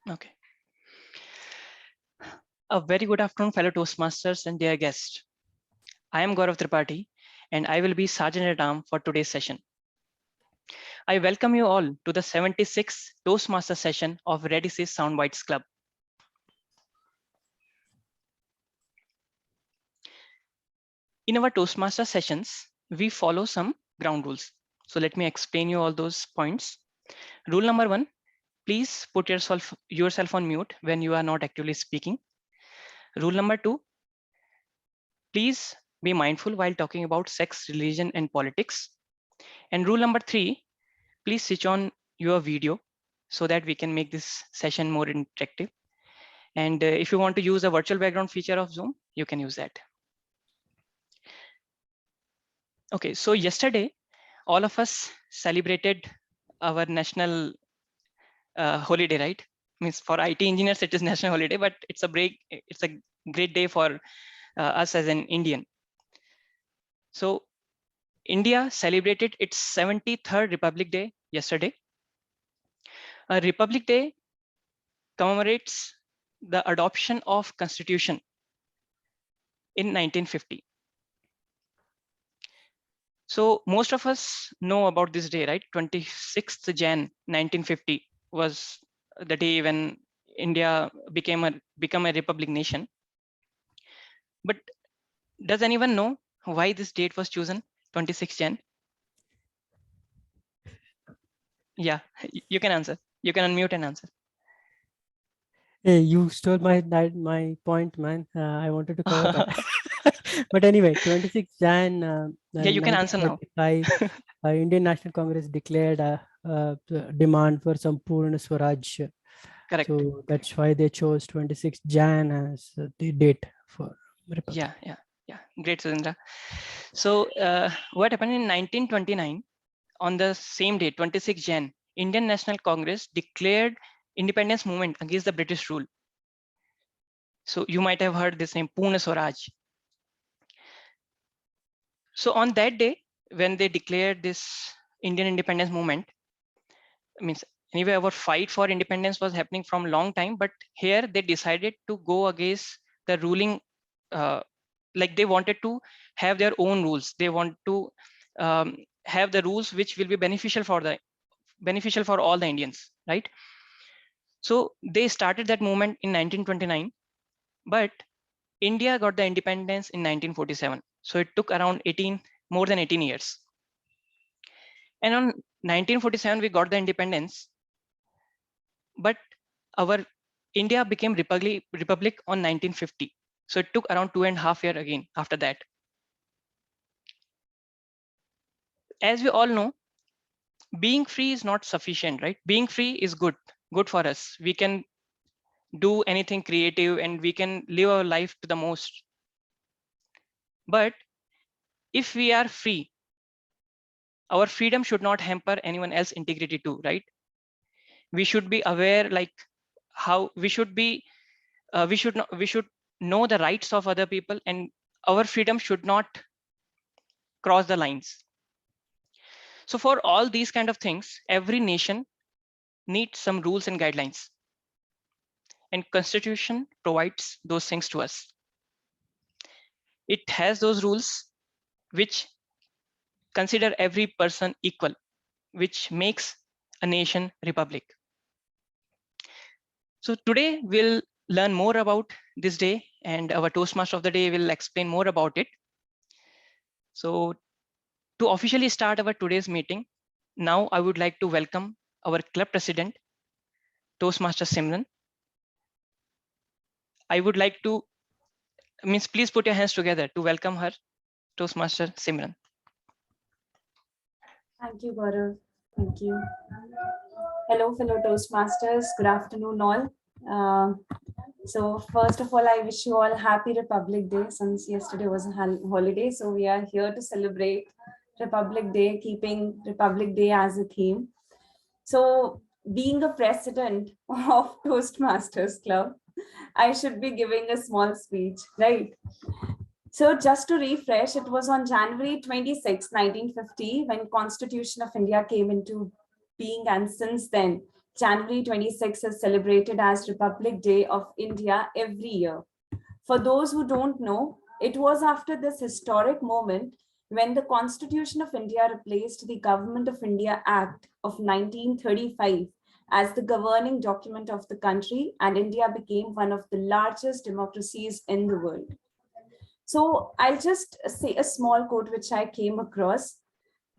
Okay. A very good afternoon, fellow Toastmasters and dear guests. I am Gaurav Tripathi, and I will be Sergeant at Arms for today's session. I welcome you all to the 76th Toastmaster session of Radisys SoundBytes Club. In our Toastmaster sessions, we follow some ground rules. So let me explain you all those points. Rule number 1, please put yourself on mute when you are not actively speaking. Rule number 2, please be mindful while talking about sex, religion, and politics. And rule number 3, please switch on your video so that we can make this session more interactive. And if you want to use a virtual background feature of Zoom, you can use that. Okay, so yesterday, all of us celebrated our national holiday, right? Means for IT engineers, it is national holiday, but it's a break. It's a great day for us as an Indian. So India celebrated its 73rd Republic Day yesterday. Republic Day commemorates the adoption of Constitution in 1950. So most of us know about this day, right? 26th Jan 1950 was the day when India became a republic nation. But does anyone know why this date was chosen, 26th Jan? Yeah, you can answer. You can unmute and answer. Hey, you stole my point, man. I wanted to cover that. But anyway, 26 Jan Yeah, you can answer now. 1945, Indian National Congress declared a demand for Sampurna Swaraj. Correct. So that's why they chose 26 Jan as the date for Republic. Yeah. Great, Sudhindra. So what happened in 1929? On the same day, 26 Jan, Indian National Congress declared independence movement against the British rule. So you might have heard this name, Purna Swaraj. So on that day, when they declared this Indian independence movement, means anyway, our fight for independence was happening from a long time, but here they decided to go against the ruling, like they wanted to have their own rules. They want to have the rules which will be beneficial for all the Indians, right? So they started that movement in 1929, but India got the independence in 1947. So it took around more than 18 years. And on 1947, we got the independence, but our India became republic on 1950. So it took around 2.5 years again after that. As we all know, being free is not sufficient, right? Being free is good for us. We can do anything creative and we can live our life to the most. But if we are free, our freedom should not hamper anyone else's integrity too, right? We should be aware, like how we should be, we should know the rights of other people, and our freedom should not cross the lines. So for all these kind of things, every nation needs some rules and guidelines, and Constitution provides those things to us. It has those rules which consider every person equal, which makes a nation republic. So today we'll learn more about this day, and our Toastmaster of the day will explain more about it. So to officially start our today's meeting, now I would like to welcome our club president, Toastmaster Simran. I would like to, please put your hands together to welcome her, Toastmaster Simran. Thank you, Gaurav. Thank you. Hello, fellow Toastmasters. Good afternoon, all. So first of all, I wish you all happy Republic Day, since yesterday was a holiday. So we are here to celebrate Republic Day, keeping Republic Day as a theme. So being a president of Toastmasters Club, I should be giving a small speech, right? So just to refresh, it was on January 26, 1950, when Constitution of India came into being, and since then, January 26th is celebrated as Republic Day of India every year. For those who don't know, it was after this historic moment when the Constitution of India replaced the Government of India Act of 1935 as the governing document of the country, and India became one of the largest democracies in the world. So I'll just say a small quote which I came across.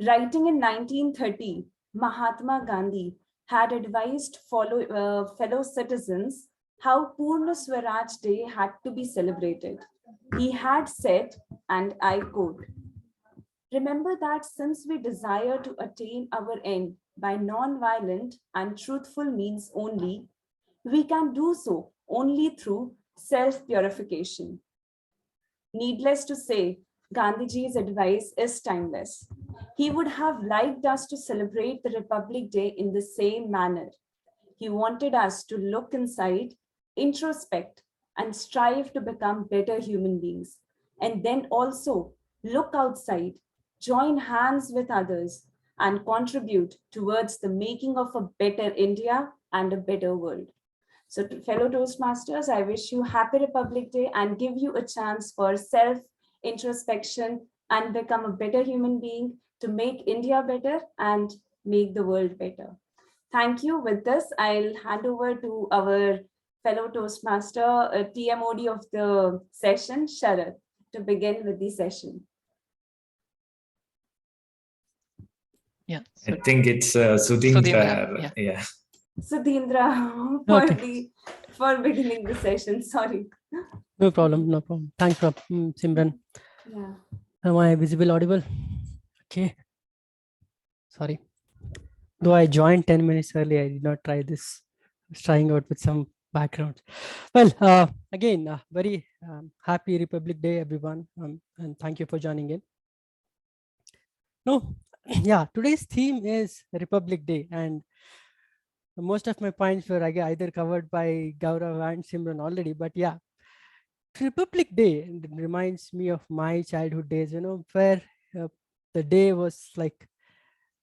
Writing in 1930, Mahatma Gandhi had advised fellow citizens how Purna Swaraj Day had to be celebrated. He had said, and I quote, "Remember that since we desire to attain our end by non-violent and truthful means only, we can do so only through self-purification." Needless to say, Gandhiji's advice is timeless. He would have liked us to celebrate the Republic Day in the same manner. He wanted us to look inside, introspect, and strive to become better human beings. And then also look outside, join hands with others, and contribute towards the making of a better India and a better world. So to fellow Toastmasters, I wish you happy Republic Day and give you a chance for self-introspection and become a better human being to make India better and make the world better. Thank you. With this, I'll hand over to our fellow Toastmaster, TMOD of the session, Sharad, to begin with the session. Yeah. I think it's Sudhindra. Yeah. Sudhindra, Okay. for beginning the session. Sorry. No problem. No problem. Thanks, Simran. Yeah. Am I visible, audible? Okay. Sorry. Though I joined 10 minutes early, I did not try this. I was trying out with some background. Well, again, very happy Republic Day, everyone. And thank you for joining in. No, yeah, today's theme is Republic Day. And most of my points were either covered by Gaurav and Simran already. But yeah, Republic Day reminds me of my childhood days, where the day was like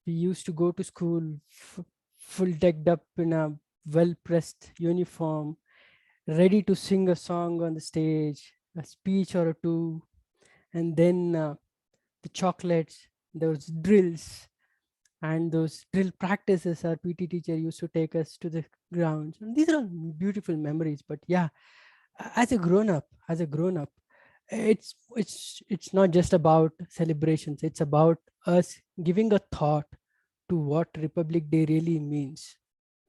we used to go to school full decked up in a well-pressed uniform, ready to sing a song on the stage, a speech or two, and then the chocolates, those drills, and those drill practices our PT teacher used to take us to the grounds. And these are all beautiful memories. But yeah, as a grown-up, it's not just about celebrations. It's about us giving a thought to what Republic Day really means.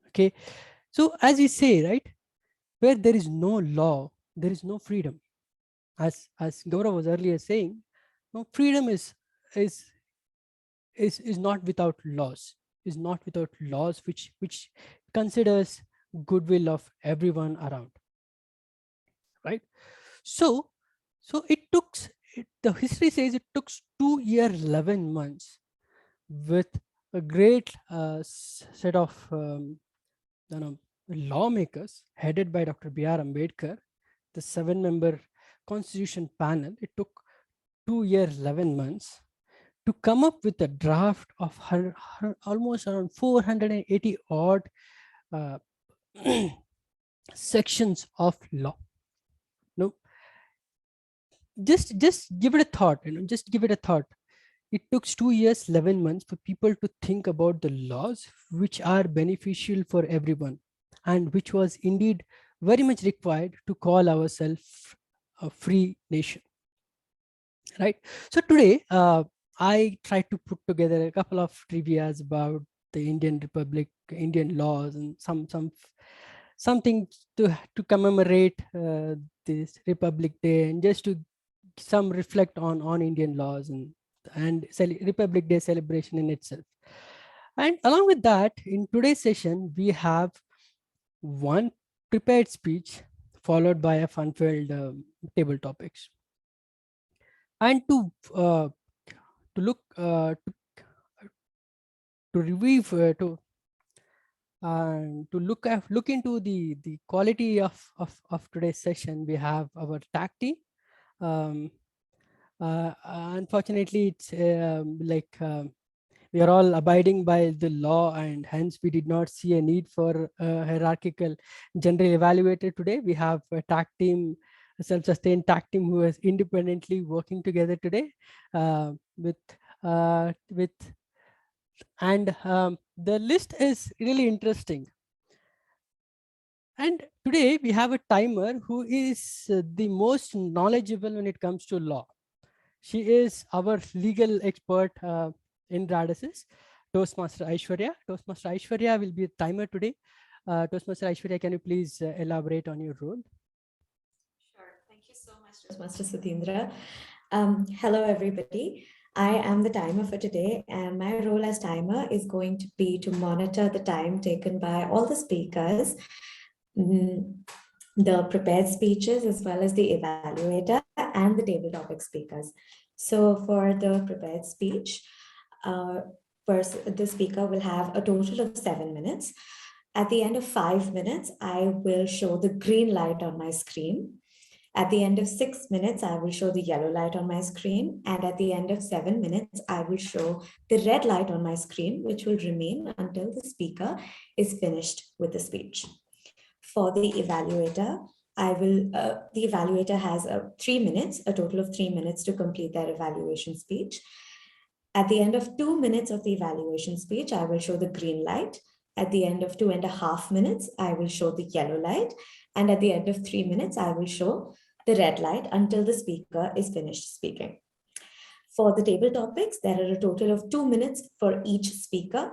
Okay, so as we say, right, where there is no law, there is no freedom. As Gaurav was earlier saying, no, freedom is not without laws. Is not without laws which considers goodwill of everyone around. Right. So the history says it took 2 years 11 months with a great set of lawmakers headed by Dr. B.R. Ambedkar, the 7-member constitution panel. It took 2 years 11 months to come up with a draft of almost around 480 odd sections of law. No, just give it a thought. Just give it a thought. It took 2 years 11 months for people to think about the laws which are beneficial for everyone, and which was indeed very much required to call ourselves a free nation. Right. So today I tried to put together a couple of trivias about the Indian Republic, Indian laws, and something to commemorate this Republic Day, and just to some reflect on Indian laws and Republic Day celebration in itself. And along with that, in today's session, we have one prepared speech followed by a fun-filled table topics. And to look to review to look into the quality of today's session, we have our tag team. Unfortunately, it's we are all abiding by the law, and hence we did not see a need for hierarchical general evaluator today. We have a tag team, a self-sustained tag team who is independently working together today with and the list is really interesting. And today we have a timer who is the most knowledgeable when it comes to law. She is our legal expert in Radisys, Toastmaster Aishwarya. Toastmaster Aishwarya will be a timer today. Toastmaster Aishwarya, can you please elaborate on your role? Sure. Thank you so much, Toastmaster Sudhindra. Hello, everybody. I am the timer for today, and my role as timer is going to be to monitor the time taken by all the speakers, the prepared speeches, as well as the evaluator and the table topic speakers. So for the prepared speech, the speaker will have a total of 7 minutes. At the end of 5 minutes, I will show the green light on my screen. At the end of 6 minutes, I will show the yellow light on my screen. And at the end of 7 minutes, I will show the red light on my screen, which will remain until the speaker is finished with the speech. For the evaluator, the evaluator has 3 minutes, a total of 3 minutes to complete their evaluation speech. At the end of 2 minutes of the evaluation speech, I will show the green light. At the end of 2.5 minutes, I will show the yellow light. And at the end of 3 minutes, I will show the red light until the speaker is finished speaking. For the table topics, there are a total of 2 minutes for each speaker.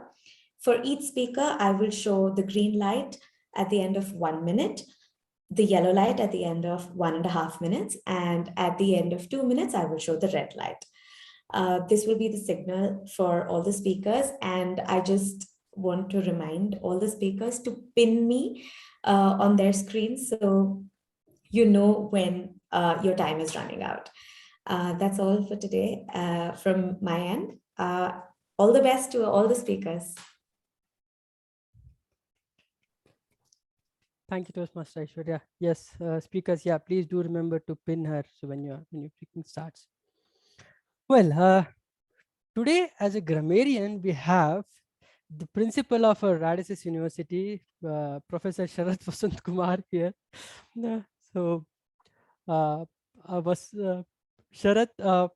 For each speaker, I will show the green light at the end of 1 minute, the yellow light at the end of 1.5 minutes, and at the end of 2 minutes, I will show the red light. This will be the signal for all the speakers, and I just want to remind all the speakers to pin me on their screen so you know when your time is running out. That's all for today from my end. All the best to all the speakers. Thank you, Toastmaster Aishwarya. Yes, speakers, yeah, please do remember to pin her so when your speaking starts. Well, today as a grammarian, we have the principal of Radisys University, Professor Sharat Vasant Kumar here. So, Sharat,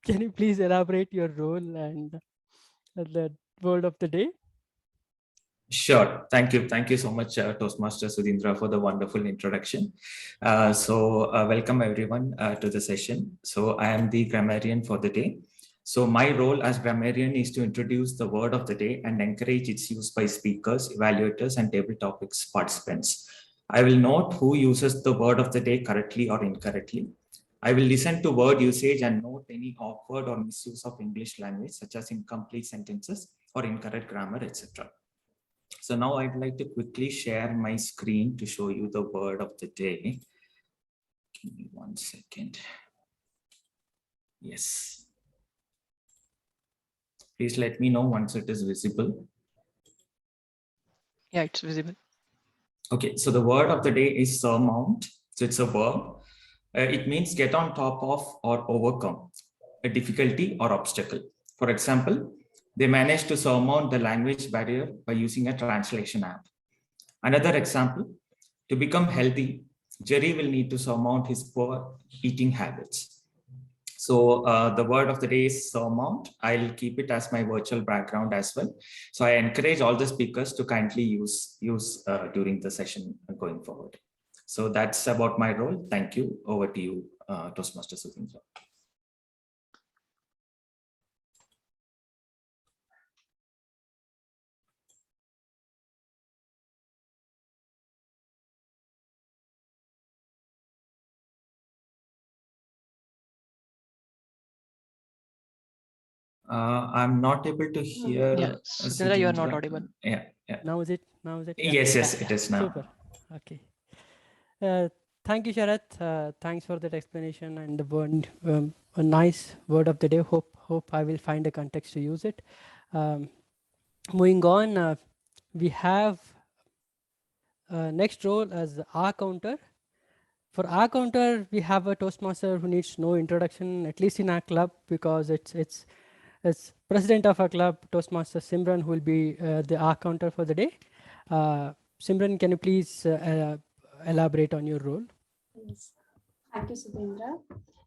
can you please elaborate your role and the word of the day? Sure. Thank you. Thank you so much, Toastmaster Sudhindra, for the wonderful introduction. Welcome everyone to the session. So I am the grammarian for the day. So my role as grammarian is to introduce the word of the day and encourage its use by speakers, evaluators, and table topics participants. I will note who uses the word of the day correctly or incorrectly. I will listen to word usage and note any awkward or misuse of English language, such as incomplete sentences or incorrect grammar, etc. So now I'd like to quickly share my screen to show you the word of the day. Give me 1 second. Yes. Please let me know once it is visible. Yeah, it's visible. Okay, so the word of the day is surmount. So it's a verb. It means get on top of or overcome a difficulty or obstacle. For example, they managed to surmount the language barrier by using a translation app. Another example, to become healthy, Jerry will need to surmount his poor eating habits. So the word of the day is surmount. I'll keep it as my virtual background as well. So I encourage all the speakers to kindly use during the session going forward. So that's about my role. Thank you. Over to you, Toastmaster Sudhindra. I'm not able to hear. Yeah, Sudhindra, you are not audible. Yeah. Now is it? Yeah. Yes, it is now. Super. Okay. Thank you, Sharat. Thanks for that explanation and the word, a nice word of the day. Hope I will find a context to use it. Moving on, we have next role as R counter. For R counter, we have a Toastmaster who needs no introduction, at least in our club, because it's as president of our club, Toastmaster Simran, who will be the arc counter for the day. Simran, can you please elaborate on your role? Yes. Thank you, Sudhindra.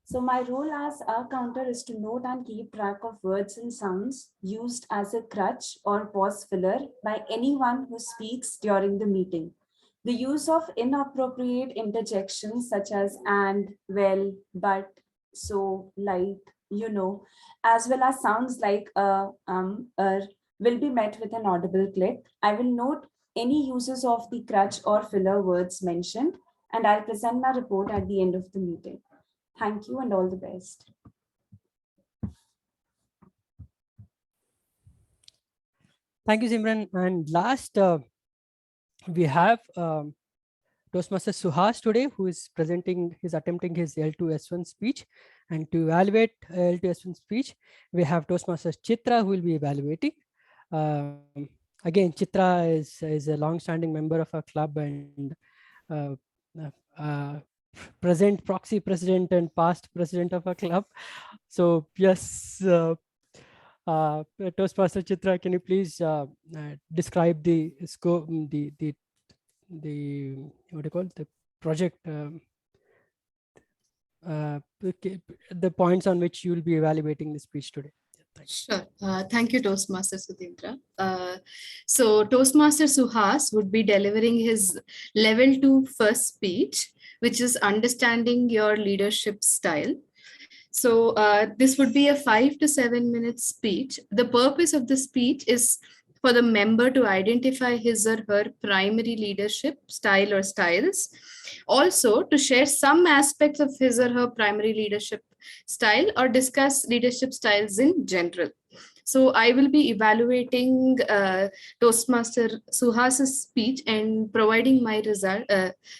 So my role as a counter is to note and keep track of words and sounds used as a crutch or pause filler by anyone who speaks during the meeting. The use of inappropriate interjections such as and, well, but, so, like, as well as sounds like will be met with an audible click. I will note any uses of the crutch or filler words mentioned, and I'll present my report at the end of the meeting. Thank you and all the best. Thank you, Simran. And last, we have Toastmaster Suhas today, who is attempting his L2S1 speech. And to evaluate L2S1 speech, we have Toastmaster Chitra, who will be evaluating. Again, Chitra is a long-standing member of our club and present proxy president and past president of our club. So yes, Toastmaster Chitra, can you please describe the scope, the what do you call it, the project, the points on which you will be evaluating the speech today? Sure. Thank you, Toastmaster Sudhindra. So Toastmaster Suhas would be delivering his level 2 first speech, which is understanding your leadership style. So this would be a 5 to 7 minute speech. The purpose of the speech is for the member to identify his or her primary leadership style or styles. Also to share some aspects of his or her primary leadership style or discuss leadership styles in general. So I will be evaluating Toastmaster Suhas's speech and providing my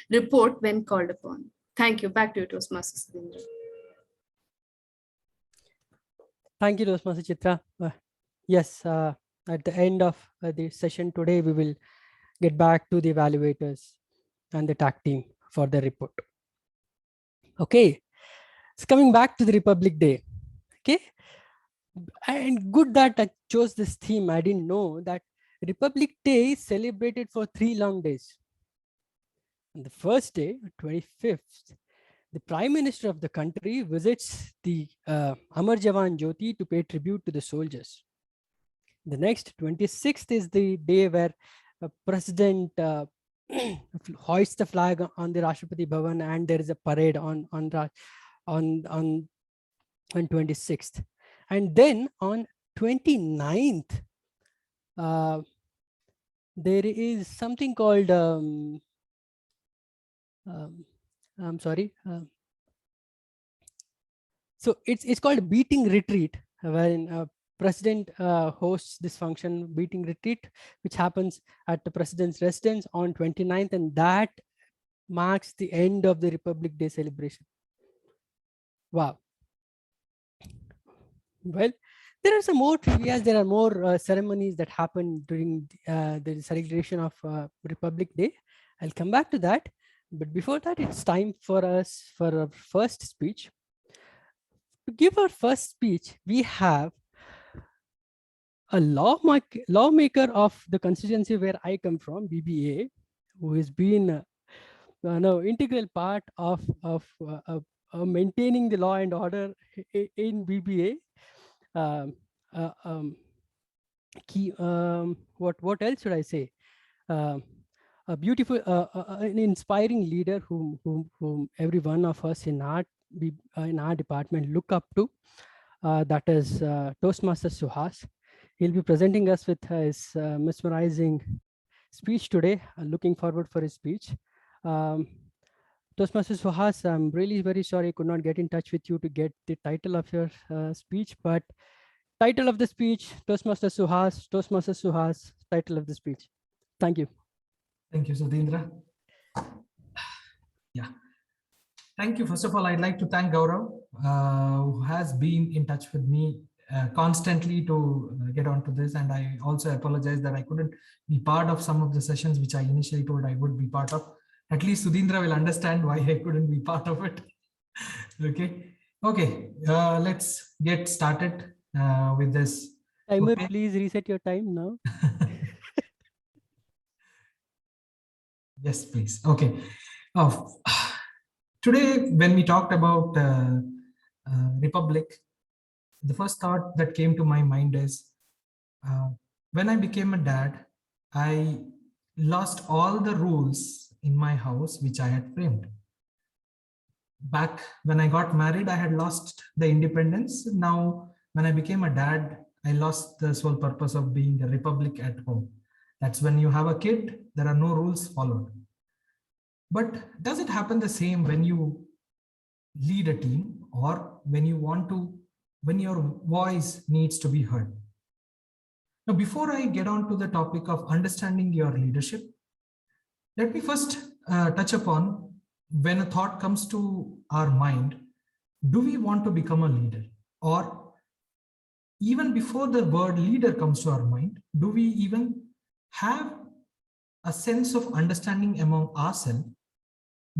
report when called upon. Thank you. Back to you, Toastmaster Sudhindra. Thank you, Toastmaster Chitra. Yes, at the end of the session today, we will get back to the evaluators and the TAC team for the report. Okay, so coming back to the Republic Day. Okay, and good that I chose this theme. I didn't know that Republic Day is celebrated for 3 long days. On the first day, 25th, the Prime Minister of the country visits the Amar Jawan Jyoti to pay tribute to the soldiers. The next 26th is the day where President hoists the flag on the Rashtrapati Bhavan, and there is a parade on 26th. And then on 29th, there is something called I'm sorry. So it's called beating retreat, when President hosts this function, beating retreat, which happens at the President's residence on 29th, and that marks the end of the Republic Day celebration. Wow. Well, there are some more trivias. There are more ceremonies that happen during the celebration of Republic Day. I'll come back to that. But before that, it's time for us for our first speech. To give our first speech, we have a lawmaker of the constituency where I come from, BBA, who has been an integral part of maintaining the law and order in BBA. What else should I say? A beautiful, an inspiring leader whom every one of us in our department look up to. That is Toastmaster Suhas. He'll be presenting us with his mesmerizing speech today. Looking forward for his speech. Toastmaster Suhas, I'm really very sorry I could not get in touch with you to get the title of your speech, but title of the speech, Toastmaster Suhas, title of the speech. Thank you. Thank you, Sudhindra. Yeah. Thank you. First of all, I'd like to thank Gaurav, who has been in touch with me constantly to get onto this. And I also apologize that I couldn't be part of some of the sessions which I initially told I would be part of. At least Sudhindra will understand why I couldn't be part of it. Okay. Let's get started. with this. Timer, Okay. please reset your time now. Yes, please. Okay. Oh, today, when we talked about Republic, the first thought that came to my mind is when I became a dad, I lost all the rules in my house which I had framed. Back when I got married, I had lost the independence. Now, when I became a dad, I lost the sole purpose of being a republic at home. That's when you have a kid, there are no rules followed. But does it happen the same when you lead a team or when you want to, when your voice needs to be heard? Now, before I get on to the topic of understanding your leadership, let me first touch upon when a thought comes to our mind, do we want to become a leader? Or even before the word leader comes to our mind, do we even have a sense of understanding among ourselves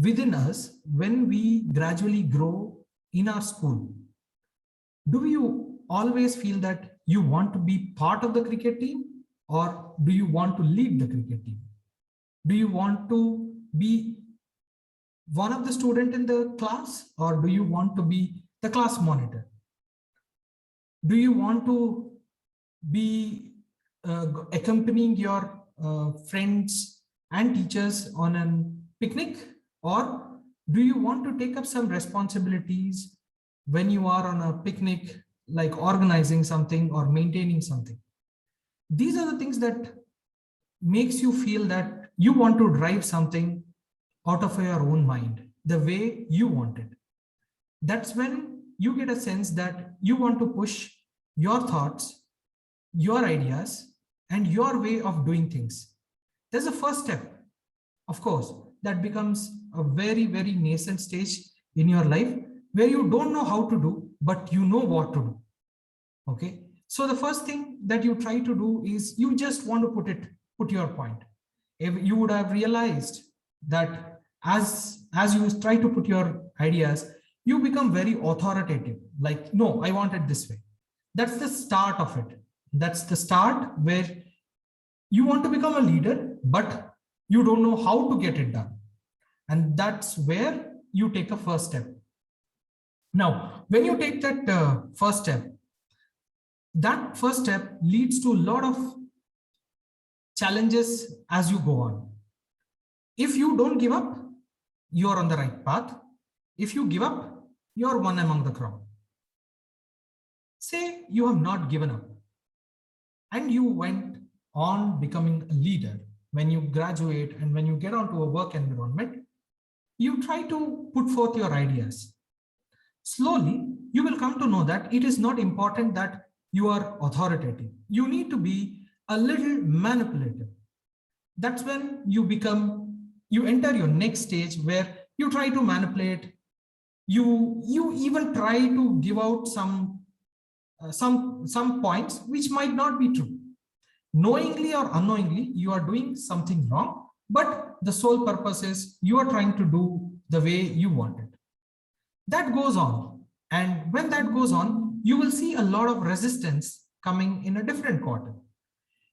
within us when we gradually grow in our school? Do you always feel that you want to be part of the cricket team, or do you want to lead the cricket team? Do you want to be one of the students in the class, or do you want to be the class monitor? Do you want to be accompanying your friends and teachers on a picnic, or do you want to take up some responsibilities when you are on a picnic, like organizing something or maintaining something? These are the things that makes you feel that you want to drive something out of your own mind the way you want it. That's when you get a sense that you want to push your thoughts, your ideas, and your way of doing things. There's a first step, of course, that becomes a very, very nascent stage in your life where you don't know how to do, but you know what to do. Okay. So the first thing that you try to do is you just want to put your point. If you would have realized that as you try to put your ideas, you become very authoritative. Like, no, I want it this way. That's the start of it. That's the start where you want to become a leader, but you don't know how to get it done. And that's where you take a first step. Now, when you take that first step leads to a lot of challenges as you go on. If you don't give up, you're on the right path. If you give up, you're one among the crowd. Say you have not given up and you went on becoming a leader. When you graduate and when you get onto a work environment, you try to put forth your ideas. Slowly, you will come to know that it is not important that you are authoritative. You need to be a little manipulative. That's when you enter your next stage where you try to manipulate. You even try to give out some points which might not be true. Knowingly or unknowingly, you are doing something wrong, but the sole purpose is you are trying to do the way you want it. That goes on. And when that goes on, you will see a lot of resistance coming in a different quarter.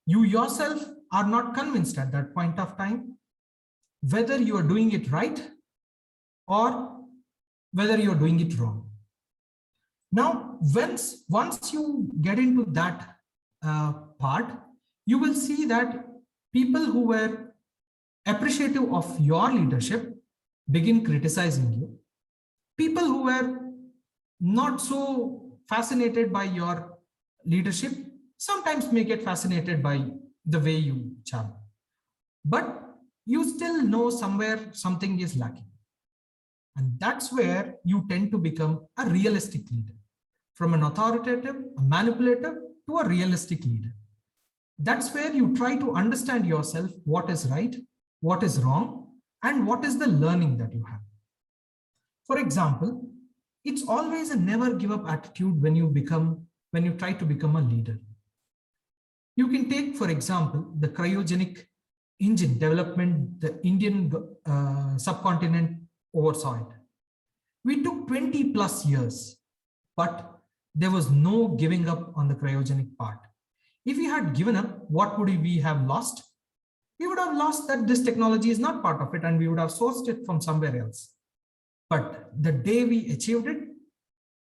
You yourself are not convinced at that point of time whether you are doing it right or whether you're doing it wrong. Now, once you get into that part, you will see that people who were appreciative of your leadership begin criticizing you. People who were not so fascinated by your leadership sometimes may get fascinated by the way you channel. But you still know somewhere something is lacking. And that's where you tend to become a realistic leader. From an authoritative, a manipulative, to a realistic leader. That's where you try to understand yourself, what is right, what is wrong, and what is the learning that you have. For example, it's always a never give up attitude when you try to become a leader. You can take, for example, the cryogenic engine development the Indian subcontinent oversaw it. We took 20 plus years, but there was no giving up on the cryogenic part. If we had given up, what would we have lost? We would have lost that this technology is not part of it and we would have sourced it from somewhere else. But the day we achieved it,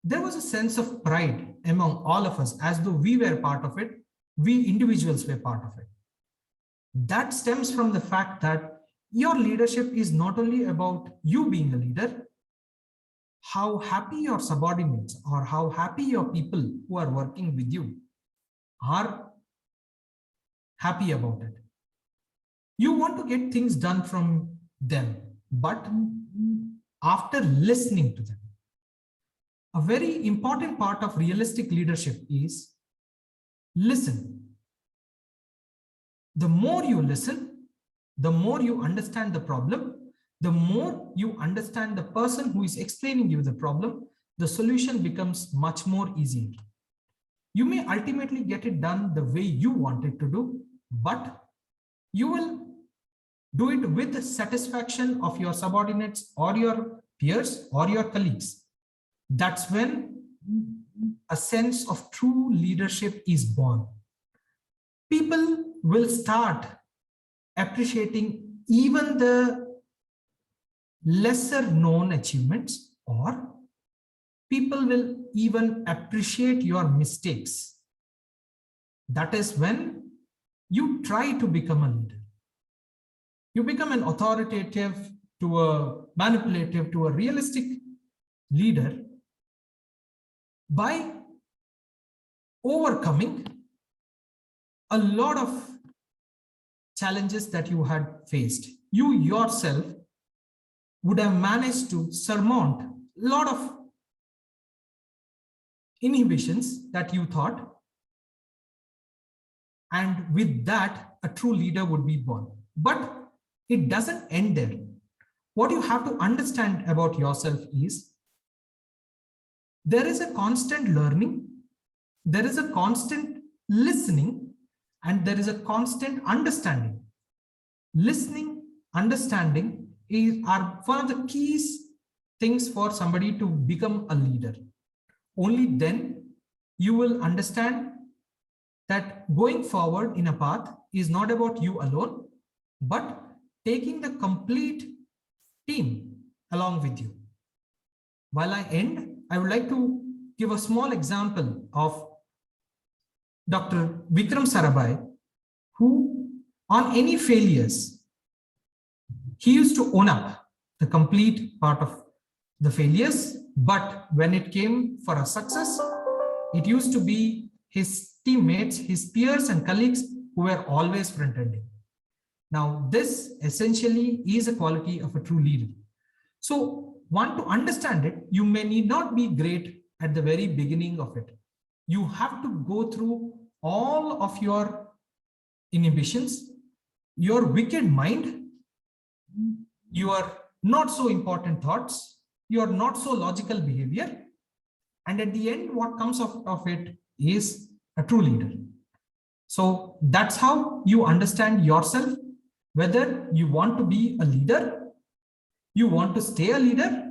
there was a sense of pride among all of us, as though we were part of it, we individuals were part of it. That stems from the fact that your leadership is not only about you being a leader, how happy your subordinates or how happy your people who are working with you are happy about it. You want to get things done from them, but after listening to them. A very important part of realistic leadership is listen. The more you listen, the more you understand the problem, the more you understand the person who is explaining you the problem, the solution becomes much more easier. You may ultimately get it done the way you want it to do, but you will do it with the satisfaction of your subordinates or your peers or your colleagues. That's when a sense of true leadership is born. People will start appreciating even the lesser known achievements, or people will even appreciate your mistakes. That is when you try to become a leader. You become an authoritative to a manipulative to a realistic leader by overcoming a lot of challenges that you had faced. You yourself would have managed to surmount a lot of inhibitions that you thought, and with that, a true leader would be born. But it doesn't end there. What you have to understand about yourself is there is a constant learning, there is a constant listening, and there is a constant understanding. Listening, understanding are one of the keys things for somebody to become a leader. Only then you will understand that going forward in a path is not about you alone, but taking the complete team along with you. While I end, I would like to give a small example of Dr. Vikram Sarabhai, who on any failures, he used to own up the complete part of the failures, but when it came for a success, it used to be his teammates, his peers and colleagues who were always front-ending. Now, this essentially is a quality of a true leader. So, want to understand it, you may need not be great at the very beginning of it. You have to go through all of your inhibitions, your wicked mind, your not so important thoughts, your not so logical behavior. And at the end, what comes out of it is a true leader. So that's how you understand yourself, whether you want to be a leader, you want to stay a leader,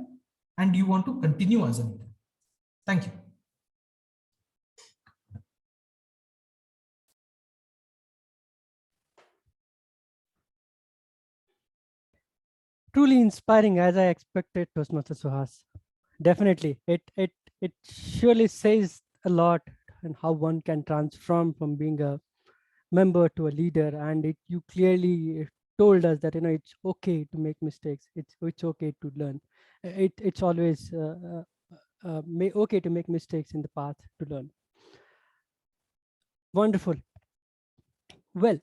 and you want to continue as a leader. Thank you. Truly inspiring, as I expected, Toastmaster Suhas. Definitely, it surely says a lot and how one can transform from being a member to a leader. And you clearly told us that it's okay to make mistakes. It's okay to learn. It's always okay to make mistakes in the path to learn. Wonderful. Well.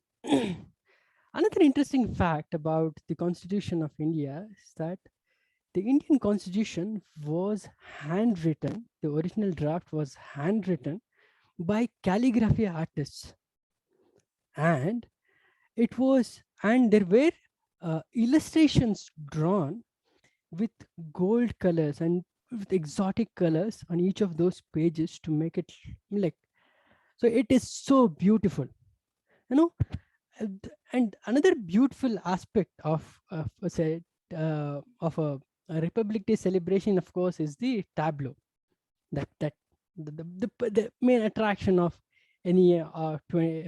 Another interesting fact about the Constitution of India is that the Indian Constitution was handwritten, the original draft was handwritten by calligraphy artists. And there were illustrations drawn with gold colors and with exotic colors on each of those pages to make it so it is so beautiful, And another beautiful aspect of a Republic Day celebration, of course, is the tableau that the main attraction of any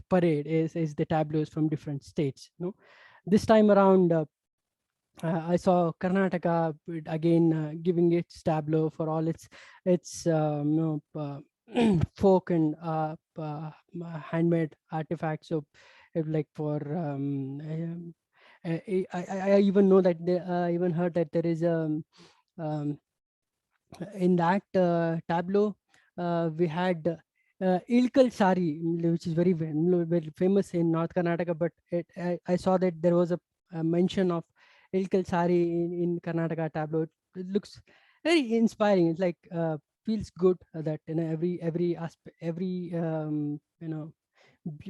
parade is the tableaus from different states. This time around, I saw Karnataka again giving its tableau for all its folk and handmade artifacts. So, like for I even know that I even heard that there is um, in that tableau we had Ilkal Sari, which is very famous in North Karnataka, but I saw that there was a mention of Ilkal Sari in Karnataka tableau. It looks very inspiring. It's like feels good that every aspect, every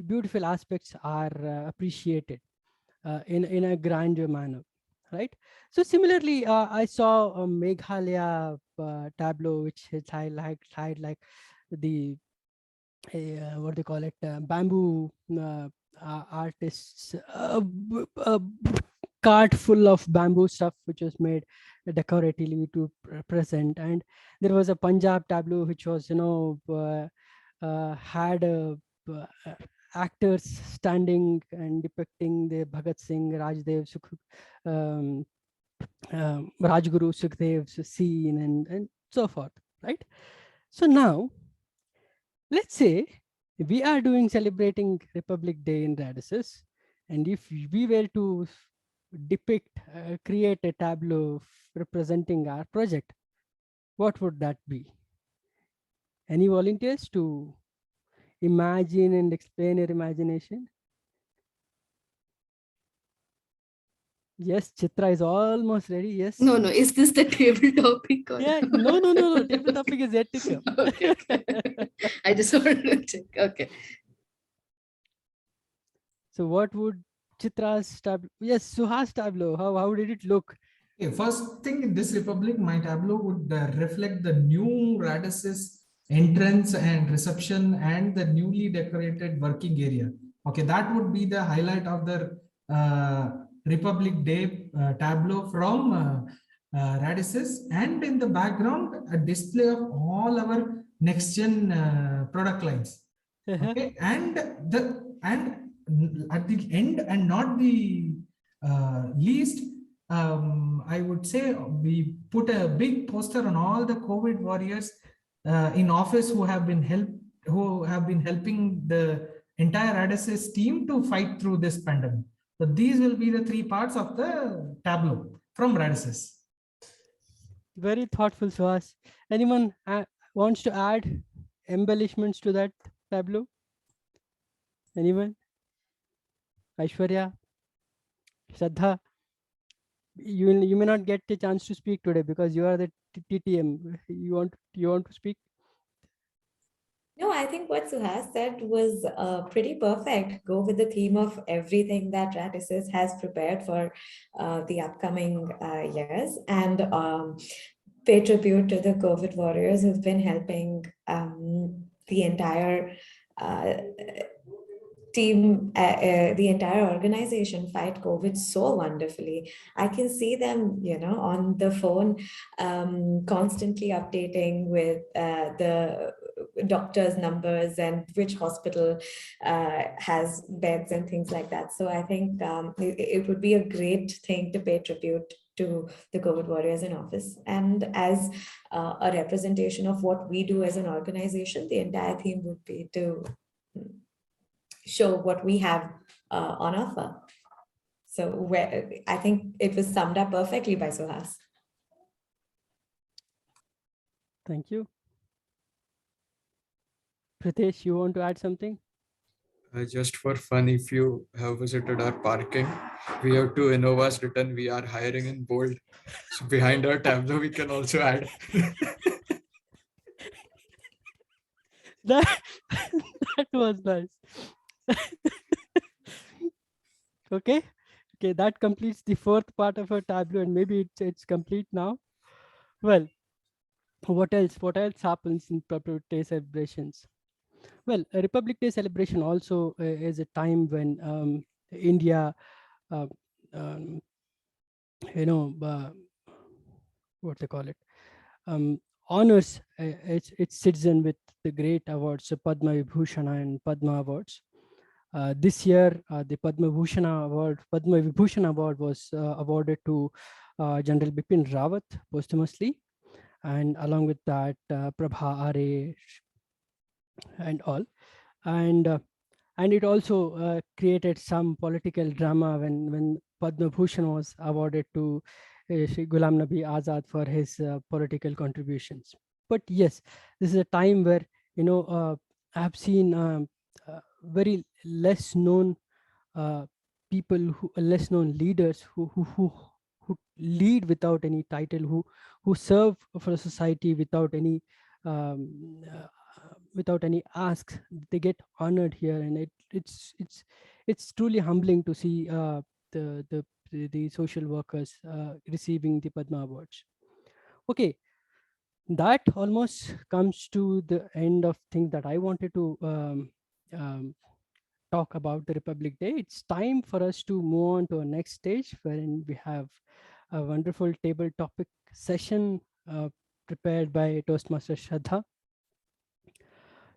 beautiful aspects are appreciated in a grander manner, right? So similarly, I saw a Meghalaya tableau, which is like the what they call it, bamboo artists, a cart full of bamboo stuff which was made decoratively to present. And there was a Punjab tableau which was had uh, actors standing and depicting the Bhagat Singh, Rajdev, Rajguru, Sukhdev's scene, and so forth, right? So now, let's say we are doing celebrating Republic Day in Radisys, and if we were to depict, create a tableau representing our project, what would that be? Any volunteers to imagine and explain your imagination? Yes, Chitra is almost ready. Yes. No, is this the table topic? Or... Yeah, no. Table topic is yet to come. Okay. I just wanted to check. Okay. So what would Chitra's tableau? Yes, Suhas tableau. How did it look? Okay, first thing in this Republic, my tableau would reflect the new Radisys entrance and reception and the newly decorated working area. Okay, that would be the highlight of the Republic Day tableau from Radisys, and in the background a display of all our next gen product lines. Okay, and at the end and not the least, I would say we put a big poster on all the COVID warriors in office who have been helping the entire Radisys team to fight through this pandemic. So these will be the three parts of the tableau from Radisys. Very thoughtful, Suhas. Anyone wants to add embellishments to that tableau? Anyone? Aishwarya? Shraddha? You may not get a chance to speak today because you are the TTM. You want to speak? No, I think what Suhas said was pretty perfect. Go with the theme of everything that Radisys has prepared for the upcoming years, and pay tribute to the COVID warriors who've been helping the entire team, the entire organization fight COVID so wonderfully. I can see them, on the phone, constantly updating with the doctors' numbers and which hospital has beds and things like that. So I think it would be a great thing to pay tribute to the COVID warriors in office. And as a representation of what we do as an organization, the entire theme would be to show what we have on offer. So I think it was summed up perfectly by Suhas. Thank you. Pritesh, you want to add something? Just for fun, if you have visited our parking, we have two Innovas written, "We are hiring" in bold. So behind our tableau, we can also add. that was nice. Okay, that completes the fourth part of our tableau, and maybe it's complete now. Well, what else happens in Republic Day celebrations? Well, a Republic Day celebration also is a time when India, uh, um, what they call it, honors its citizen with the great awards, the Padma Vibhushana and Padma Awards. This year, the Padma Vibhushan Award was awarded to General Bipin Rawat posthumously, and along with that, Prabha Are and all. And it also created some political drama when Padma Bhushan was awarded to Shri Ghulam Nabi Azad for his political contributions. But yes, this is a time where, I have seen very less known people, less known leaders who lead without any title, who serve for society without any um, uh, without any asks. They get honored here, and it's truly humbling to see the social workers receiving the Padma Awards. Okay, that almost comes to the end of things that I wanted to talk about the Republic Day. It's time for us to move on to our next stage, wherein we have a wonderful table topic session prepared by Toastmaster Shraddha.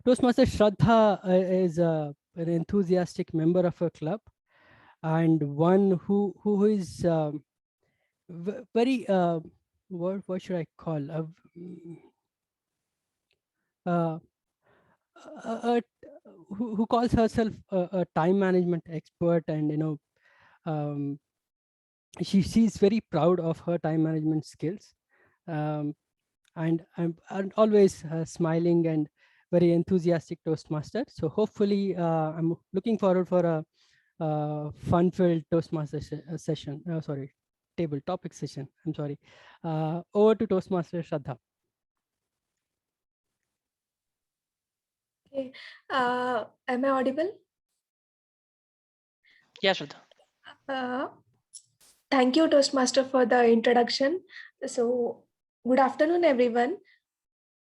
Toastmaster Shraddha is an enthusiastic member of a club, and one who is very what should I call who calls herself a time management expert, and she's very proud of her time management skills, and I'm always smiling and very enthusiastic Toastmaster. So hopefully I'm looking forward for a fun-filled Toastmaster session. Sorry, table topic session. I'm sorry. Over to Toastmaster Shraddha. Okay. Am I audible? Yeah, Shraddha. Thank you, Toastmaster, for the introduction. So, good afternoon, everyone.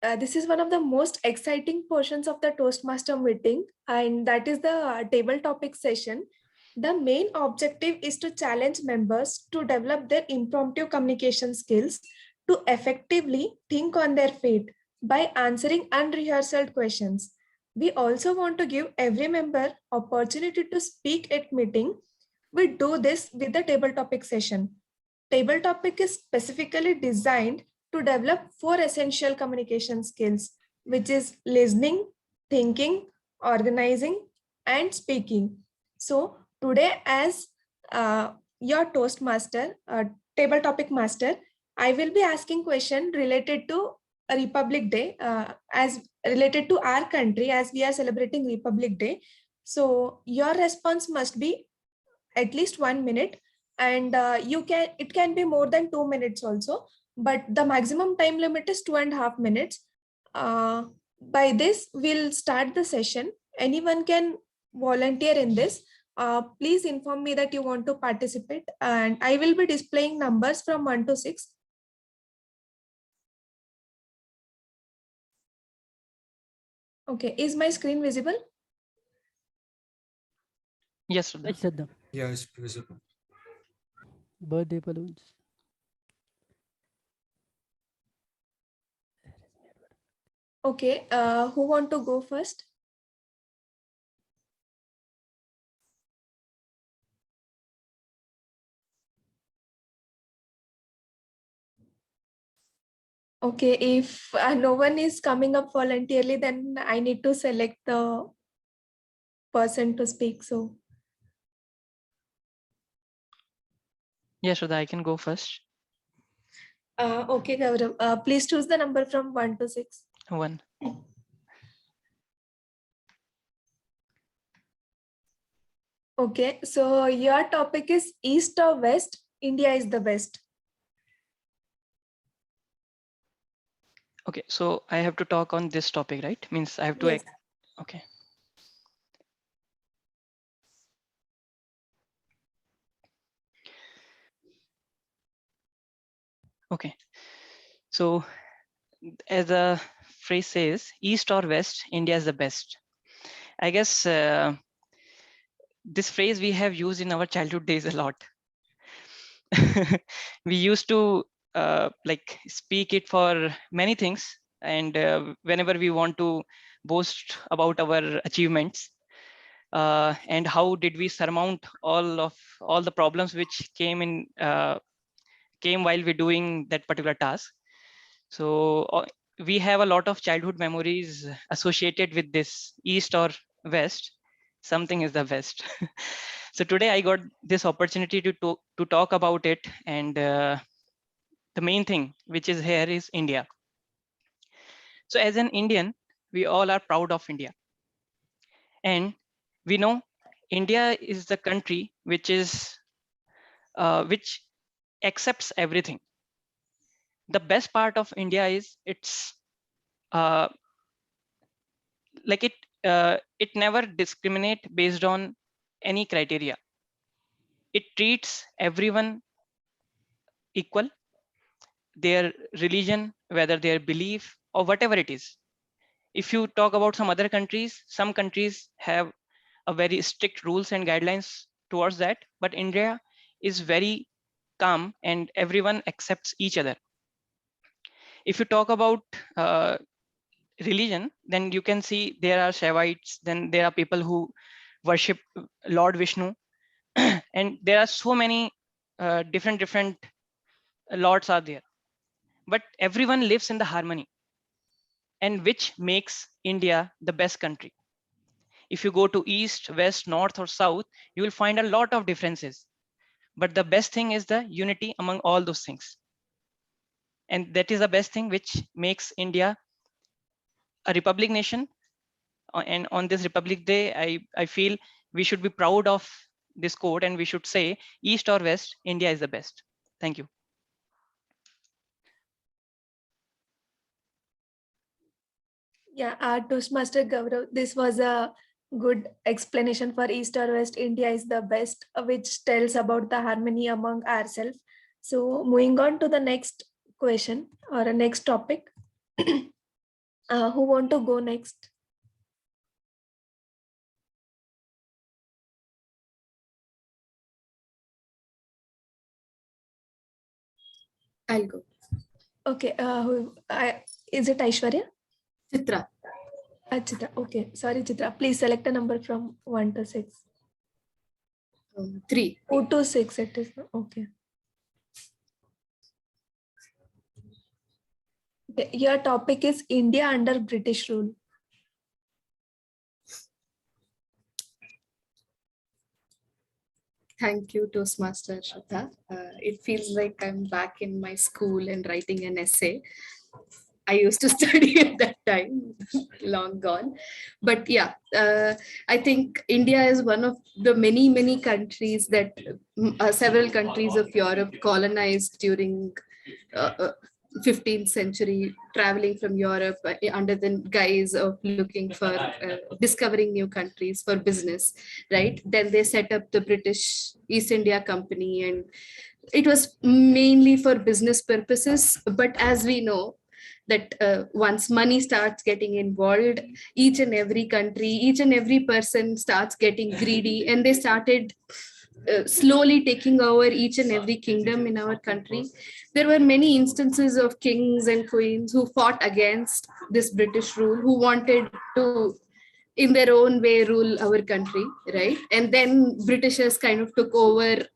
This is one of the most exciting portions of the Toastmaster meeting, and that is the table topic session. The main objective is to challenge members to develop their impromptu communication skills to effectively think on their feet by answering unrehearsed questions. We also want to give every member opportunity to speak at meeting. We do this with the table topic session. Table topic is specifically designed to develop 4 essential communication skills, which is listening, thinking, organizing, and speaking. So today, as your Toastmaster, table topic master, I will be asking question related to Republic Day, as related to our country, as we are celebrating Republic Day. So your response must be at least 1 minute, and it can be more than 2 minutes also, but the maximum time limit is 2.5 minutes. By this, we'll start the session. Anyone can volunteer in this. Please inform me that you want to participate, and I will be displaying numbers from 1 to 6. Okay, is my screen visible? Yes, Shraddha. Let's set them. Yes, visible. Birthday balloons. Okay, who want to go first? Okay, if no one is coming up voluntarily, then I need to select the person to speak. So, Yeah, Shraddha, I can go first. okay, Gaurav, please choose the number from 1 to 6. 1. Okay, so your topic is East or West? India is the best. Okay, so I have to talk on this topic, right? Means I have to. Yes. Okay. Okay. So as the phrase says, East or West, India is the best. I guess this phrase we have used in our childhood days a lot. We used to like speak it for many things, and whenever we want to boast about our achievements, and how did we surmount all the problems which came while we're doing that particular task. So we have a lot of childhood memories associated with this, east or west. Something is the west. So today I got this opportunity to talk about it, and the main thing which is here is India. So as an Indian, we all are proud of India, and we know India is the country which accepts everything. The best part of India is it's uh, like it never discriminate based on any criteria. It treats everyone equal, their religion, whether their belief or whatever it is. If you talk about some other countries, some countries have a very strict rules and guidelines towards that, but India is very calm and everyone accepts each other. If you talk about religion, then you can see there are Shaivites, then there are people who worship Lord Vishnu, and there are so many different lords are there, but everyone lives in the harmony, and which makes India the best country. If you go to east, west, north, or south, you will find a lot of differences, but the best thing is the unity among all those things, and that is the best thing which makes India a republic nation. And on this Republic Day, I feel we should be proud of this quote, and we should say east or west, India is the best. Thank you. Yeah, Toastmaster Gaurav, this was a good explanation for East or West. India is the best, which tells about the harmony among ourselves. So moving on to the next question or a next topic. Who want to go next? I'll go. Okay, is it Aishwarya? Chitra. Chitra, okay. Sorry, Chitra. Please select a number from 1 to 6. 3. 2 to 6 it is. Okay. Okay. Your topic is India under British rule. Thank you, Toastmaster Shraddha. It feels like I'm back in my school and writing an essay. I used to study at that time, long gone. But yeah, I think India is one of the many countries that several countries of Europe colonized during 15th century, traveling from Europe under the guise of looking for discovering new countries for business, right? Then they set up the British East India Company, and it was mainly for business purposes. But as we know, that once money starts getting involved, each and every country, each and every person starts getting greedy, and they started slowly taking over each and every kingdom in our country. There were many instances of kings and queens who fought against this British rule, who wanted to in their own way rule our country, right? And then Britishers kind of took over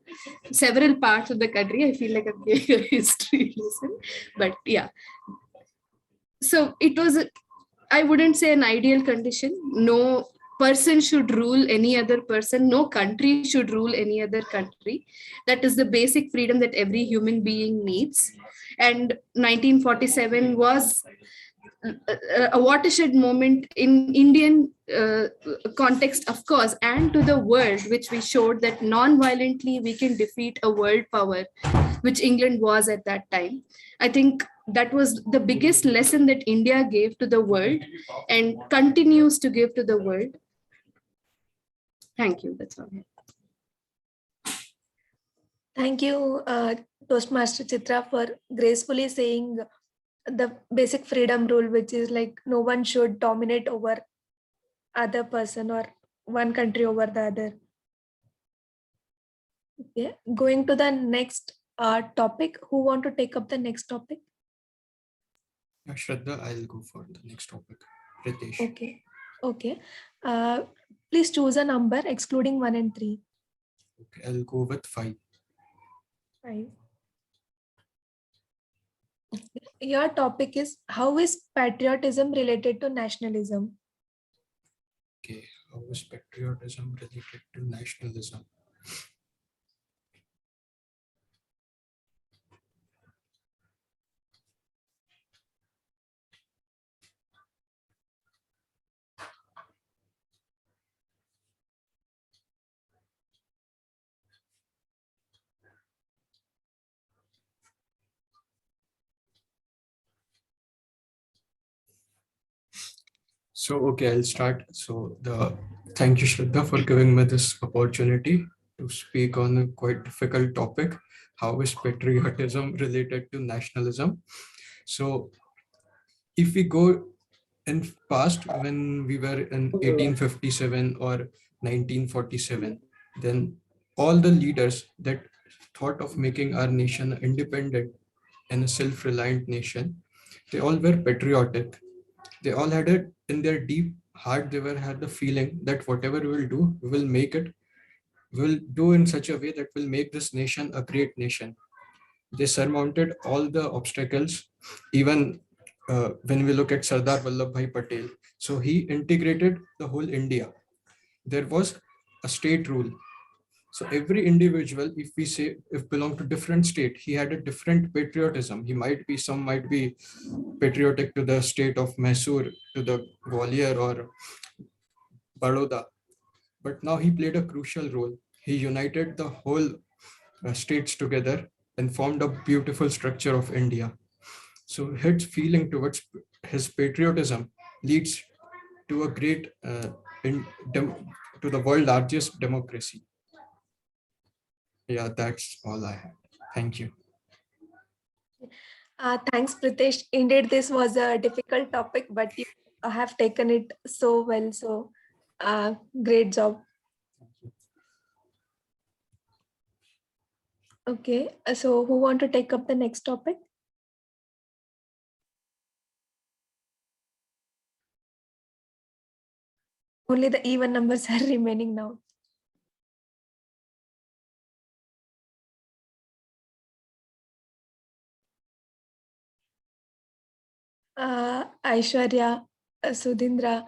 several parts of the country. I feel like I'm giving a history lesson, but yeah. So it was, I wouldn't say an ideal condition. No person should rule any other person. No country should rule any other country. That is the basic freedom that every human being needs. And 1947 was a watershed moment in Indian context, of course, and to the world, which we showed that non-violently we can defeat a world power, which England was at that time. I think that was the biggest lesson that India gave to the world and continues to give to the world. Thank you. That's all. Thank you, Toastmaster Chitra, for gracefully saying the basic freedom rule, which is like no one should dominate over other person or one country over the other. Okay, going to the next topic. Who want to take up the next topic? Shraddha, I'll go for the next topic. Ritesh. Okay. Okay. Please choose a number excluding 1 and 3. Okay, I'll go with 5. 5. Your topic is, how is patriotism related to nationalism? Okay, how is patriotism related to nationalism? So, okay, I'll start. So, thank you, Shraddha, for giving me this opportunity to speak on a quite difficult topic. How is patriotism related to nationalism? So, if we go in past, when we were in 1857 or 1947, then all the leaders that thought of making our nation independent and a self-reliant nation, they all were patriotic. They all had it in their deep heart. They were had the feeling that whatever we will do, we will make it, we will do in such a way that will make this nation a great nation. They surmounted all the obstacles. Even when we look at Sardar Vallabhbhai Patel, so he integrated the whole India. There was a state rule. So every individual, if we say, if belong to different state, he had a different patriotism. Some might be patriotic to the state of Mysore, to the Gwalior or Baroda. But now he played a crucial role. He united the whole states together and formed a beautiful structure of India. So his feeling towards his patriotism leads to a great, to the world largest democracy. Yeah, that's all I have. Thank you. Thanks, Pritesh. Indeed, this was a difficult topic, but you have taken it so well. So, great job. Okay, so who want to take up the next topic? Only the even numbers are remaining now. Aishwarya, Sudhindra,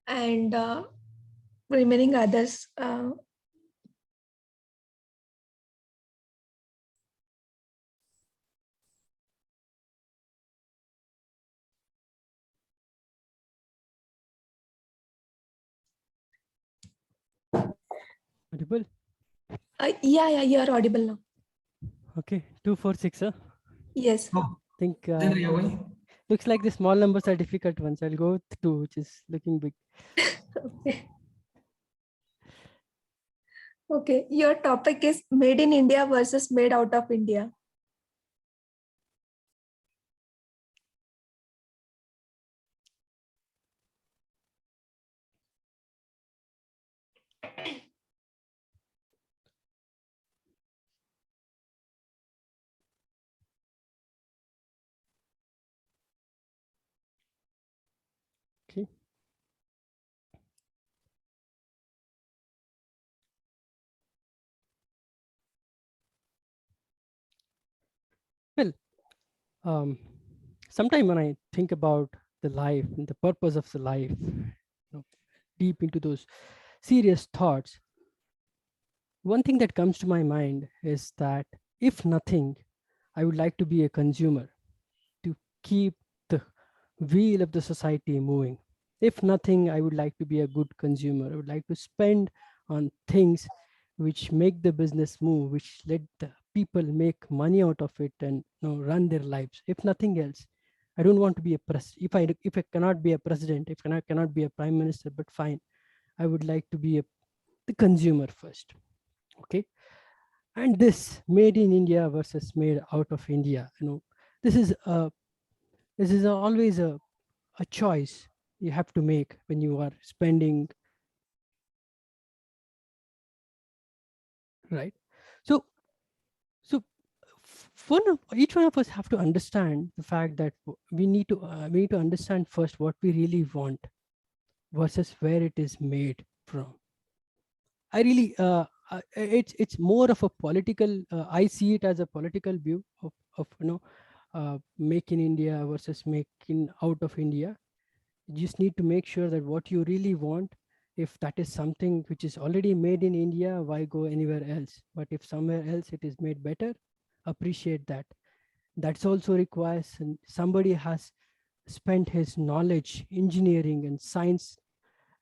and remaining others. Audible? Yeah, you're audible now. Okay, 246, sir. Yes. Oh, Think then you're going. looks like the small numbers are difficult ones. I'll go with 2, which is looking big. Okay. Okay, your topic is made in India versus made out of India. Okay. Well, sometime when I think about the life and the purpose of the life, deep into those serious thoughts, one thing that comes to my mind is that if nothing, I would like to be a consumer to keep the wheel of the society moving. If nothing, I would like to be a good consumer. I would like to spend on things which make the business move, which let the people make money out of it and run their lives. If nothing else, I don't want to be a if I cannot be a president, if I cannot be a prime minister, but fine, I would like to be the consumer first. Okay. And this made in India versus made out of India, this is always a choice you have to make when you are spending, right? So each one of us have to understand the fact that we need to understand first what we really want versus where it is made from. I really it's more of a political. I see it as a political view of make in India versus make in out of India. You just need to make sure that what you really want, if that is something which is already made in India, why go anywhere else? But if somewhere else it is made better, appreciate that. That's also requires somebody has spent his knowledge, engineering and science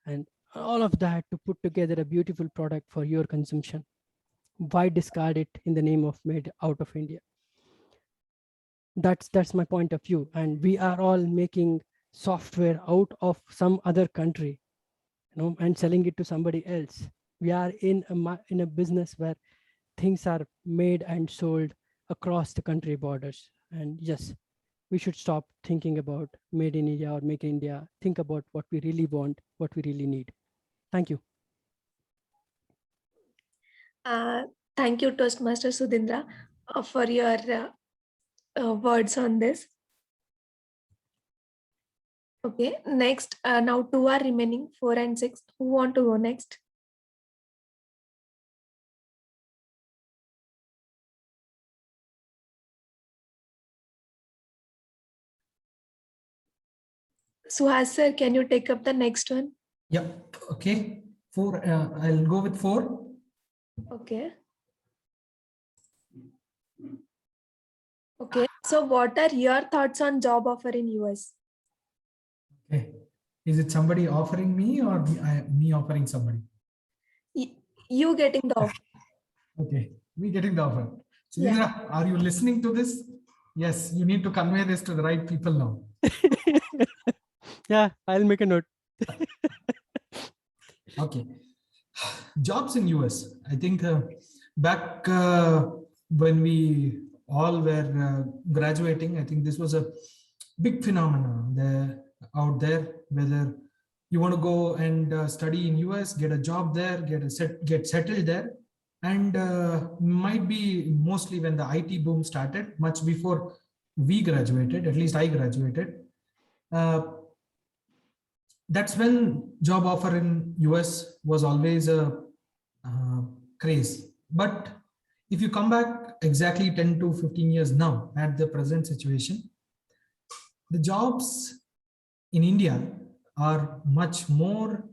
and all of that to put together a beautiful product for your consumption. Why discard it in the name of made out of India? That's my point of view. And we are all making software out of some other country, and selling it to somebody else. We are in a business where things are made and sold across the country borders. And yes, we should stop thinking about made in India or make in India. Think about what we really want, what we really need. Thank you. Thank you, Toastmaster Sudhindra, for your words on this. Okay, next, now 2 are remaining, 4 and 6. Who want to go next? Suhas sir, can you take up the next one? Yep. Okay. 4. I'll go with 4. Okay. Okay. So what are your thoughts on job offer in US? Okay. Is it somebody offering me or me offering somebody? You getting the offer. Okay. Me getting the offer. So, Yeah. are you listening to this? Yes, you need to convey this to the right people now. Yeah, I'll make a note. Okay. Jobs in US. I think back when we all were graduating, I think this was a big phenomenon out there, whether you want to go and study in US, get a job there, get settled there, and might be mostly when the IT boom started, much before we graduated, at least I graduated. That's when job offer in US was always a craze. But if you come back exactly 10 to 15 years now at the present situation, the jobs in India are much more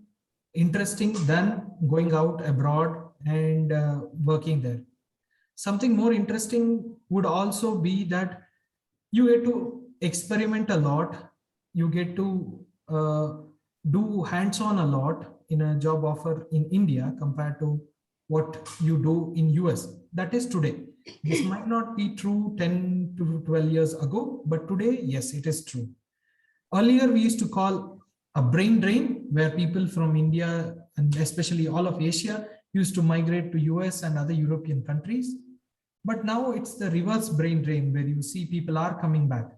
interesting than going out abroad and working there. Something more interesting would also be that you get to experiment a lot. You get to do hands-on a lot in a job offer in India compared to what you do in US. That is today. This might not be true 10 to 12 years ago, but today, yes, it is true. Earlier, we used to call a brain drain, where people from India and especially all of Asia used to migrate to US and other European countries. But now it's the reverse brain drain, where you see people are coming back.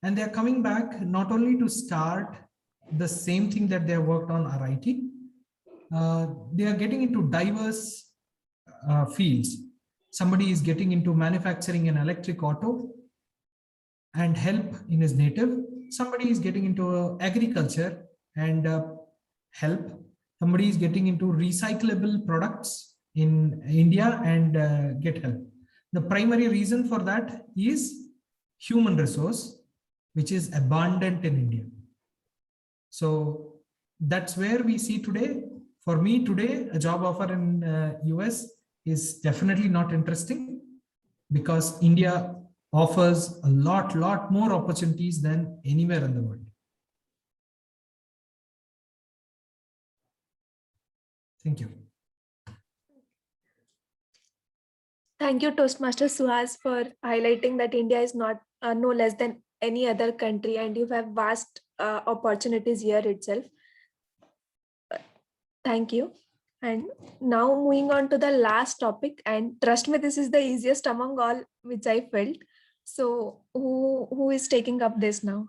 And they're coming back not only to start the same thing that they have worked on RIT, they are getting into diverse fields. Somebody is getting into manufacturing an electric auto and help in his native. Somebody is getting into agriculture and help. Somebody is getting into recyclable products in India and get help. The primary reason for that is human resource, which is abundant in India. So that's where we see today. For me today, a job offer in US is definitely not interesting, because India offers a lot more opportunities than anywhere in the world. Thank you. Thank you, Toastmaster Suhas, for highlighting that India is not no less than any other country, and you have vast opportunities here itself. Thank you. And now moving on to the last topic, and trust me, this is the easiest among all, which I felt. So who is taking up this now?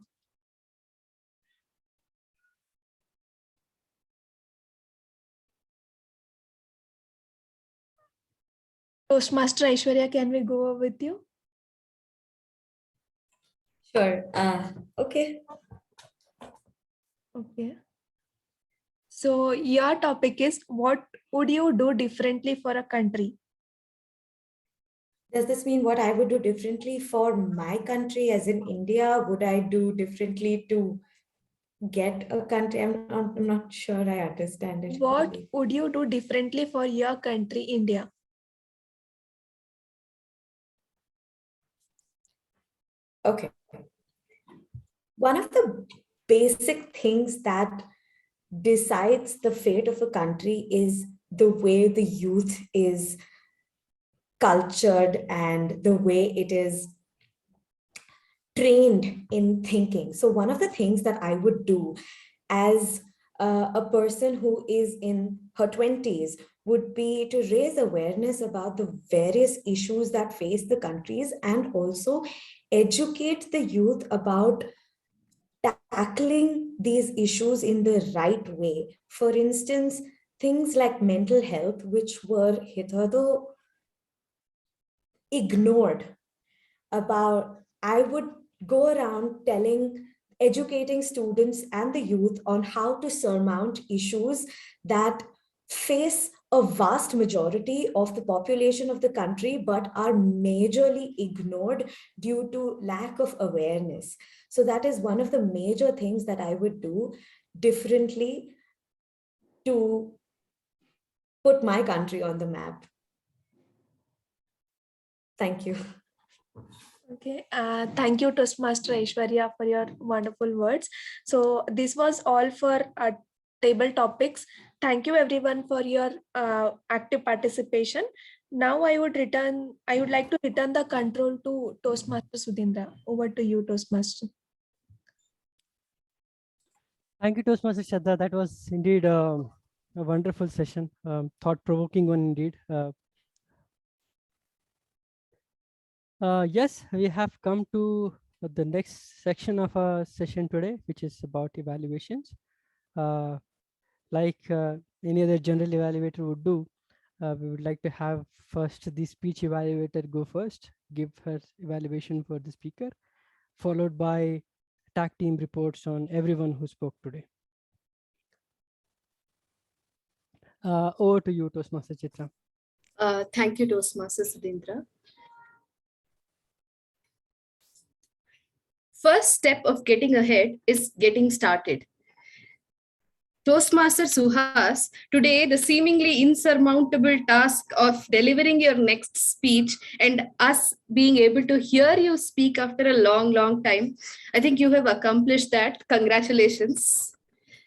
Toastmaster Aishwarya, can we go with you? Sure. Okay. Okay. So your topic is, what would you do differently for a country? Does this mean what I would do differently for my country, as in India? Would I do differently to get a country? I'm not sure I understand it. What would you do differently for your country, India? Okay. One of the basic things that decides the fate of a country is the way the youth is cultured and the way it is trained in thinking. So one of the things that I would do as a person who is in her 20s would be to raise awareness about the various issues that face the countries and also educate the youth about tackling these issues in the right way. For instance, things like mental health, which were hitherto ignored. I would go around educating students and the youth on how to surmount issues that face a vast majority of the population of the country, but are majorly ignored due to lack of awareness. So that is one of the major things that I would do differently to put my country on the map. Thank you. Okay, thank you, Toastmaster Aishwarya, for your wonderful words. So this was all for table topics. Thank you everyone for your active participation. Now I would like to return the control to Toastmaster Sudhindra. Over to you, Toastmaster. Thank you, Toastmaster Shraddha. That was indeed a wonderful session, thought-provoking one indeed. Yes, we have come to the next section of our session today, which is about evaluations. Like any other general evaluator would do, we would like to have first the speech evaluator go first, give her evaluation for the speaker, followed by tag team reports on everyone who spoke today. Over to you, Toastmaster Chitra. Thank you, Toastmaster Sudhindra. First step of getting ahead is getting started. Toastmaster Suhas, today the seemingly insurmountable task of delivering your next speech and us being able to hear you speak after a long, long time, I think you have accomplished that. Congratulations.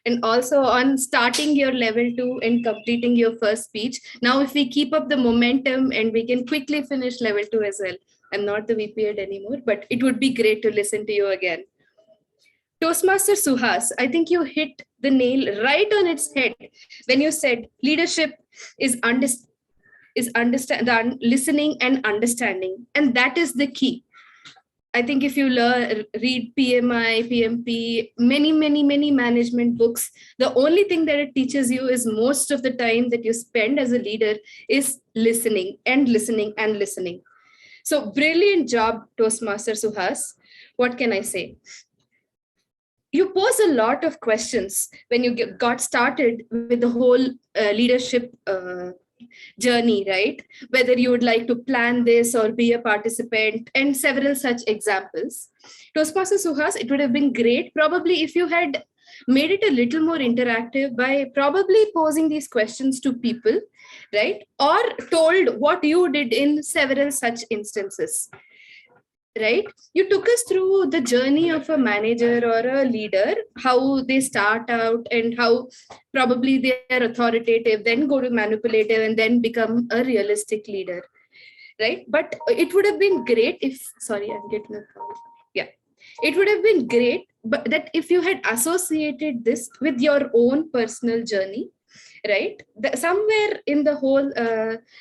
And also on starting your level 2 and completing your first speech. Now, if we keep up the momentum and we can quickly finish level 2 as well. I'm not the VP Ed anymore, but it would be great to listen to you again. Toastmaster Suhas, I think you hit the nail right on its head when you said leadership is listening and understanding. And that is the key. I think if you read PMI, PMP, many management books, the only thing that it teaches you is most of the time that you spend as a leader is listening and listening and listening. So brilliant job, Toastmaster Suhas. What can I say? You pose a lot of questions when you got started with the whole leadership journey, right? Whether you would like to plan this or be a participant, and several such examples. Toastmaster Suhas, it would have been great probably if you had made it a little more interactive by probably posing these questions to people, right? Or told what you did in several such instances. Right? You took us through the journey of a manager or a leader, how they start out and how probably they are authoritative, then go to manipulative and then become a realistic leader. Right? But it would have been great if, sorry, I'm getting a call. Yeah. It would have been great, but that if you had associated this with your own personal journey, right? Somewhere in the whole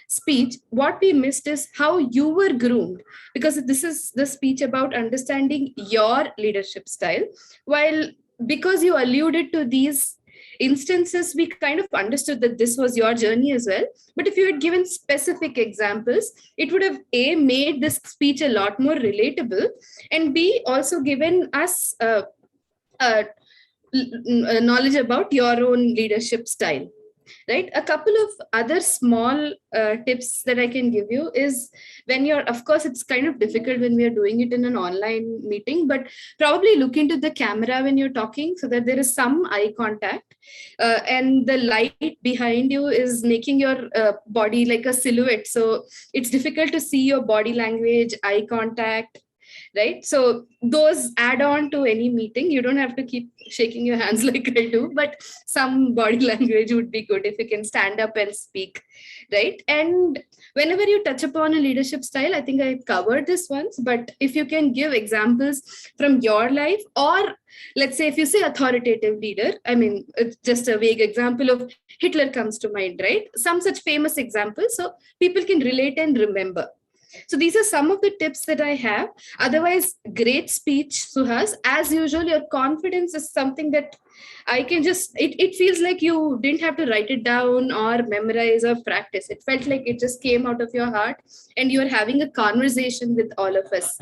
speech, what we missed is how you were groomed, because this is the speech about understanding your leadership style. While because you alluded to these instances, we kind of understood that this was your journey as well. But if you had given specific examples, it would have A, made this speech a lot more relatable, and B, also given us knowledge about your own leadership style. Right. A couple of other small tips that I can give you is, when you're, of course, it's kind of difficult when we are doing it in an online meeting, but probably look into the camera when you're talking so that there is some eye contact, and the light behind you is making your body like a silhouette. So it's difficult to see your body language, eye contact. Right. So those add on to any meeting. You don't have to keep shaking your hands like I do, but some body language would be good if you can stand up and speak. Right. And whenever you touch upon a leadership style, I think I covered this once, but if you can give examples from your life, or let's say if you say authoritative leader, I mean, it's just a vague example of Hitler comes to mind, right? Some such famous examples so people can relate and remember. So these are some of the tips that I have. Otherwise, great speech, Suhas. As usual, your confidence is something that I can just, it feels like you didn't have to write it down or memorize or practice. It felt like it just came out of your heart and you're having a conversation with all of us,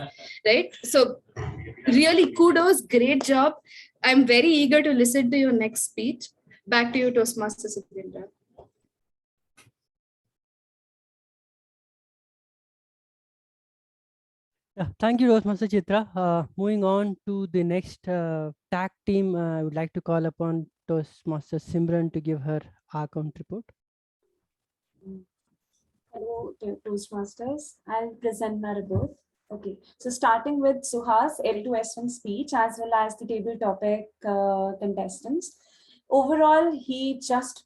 right? So really kudos, great job. I'm very eager to listen to your next speech. Back to you, Toastmaster Sudhindra. Thank you, Toastmaster Chitra. Moving on to the next tag team, I would like to call upon Toastmaster Simran to give her account report. Hello, Toastmasters. I'll present my report. Okay, so starting with Suhas, L2S1 speech, as well as the table topic contestants. Overall, he just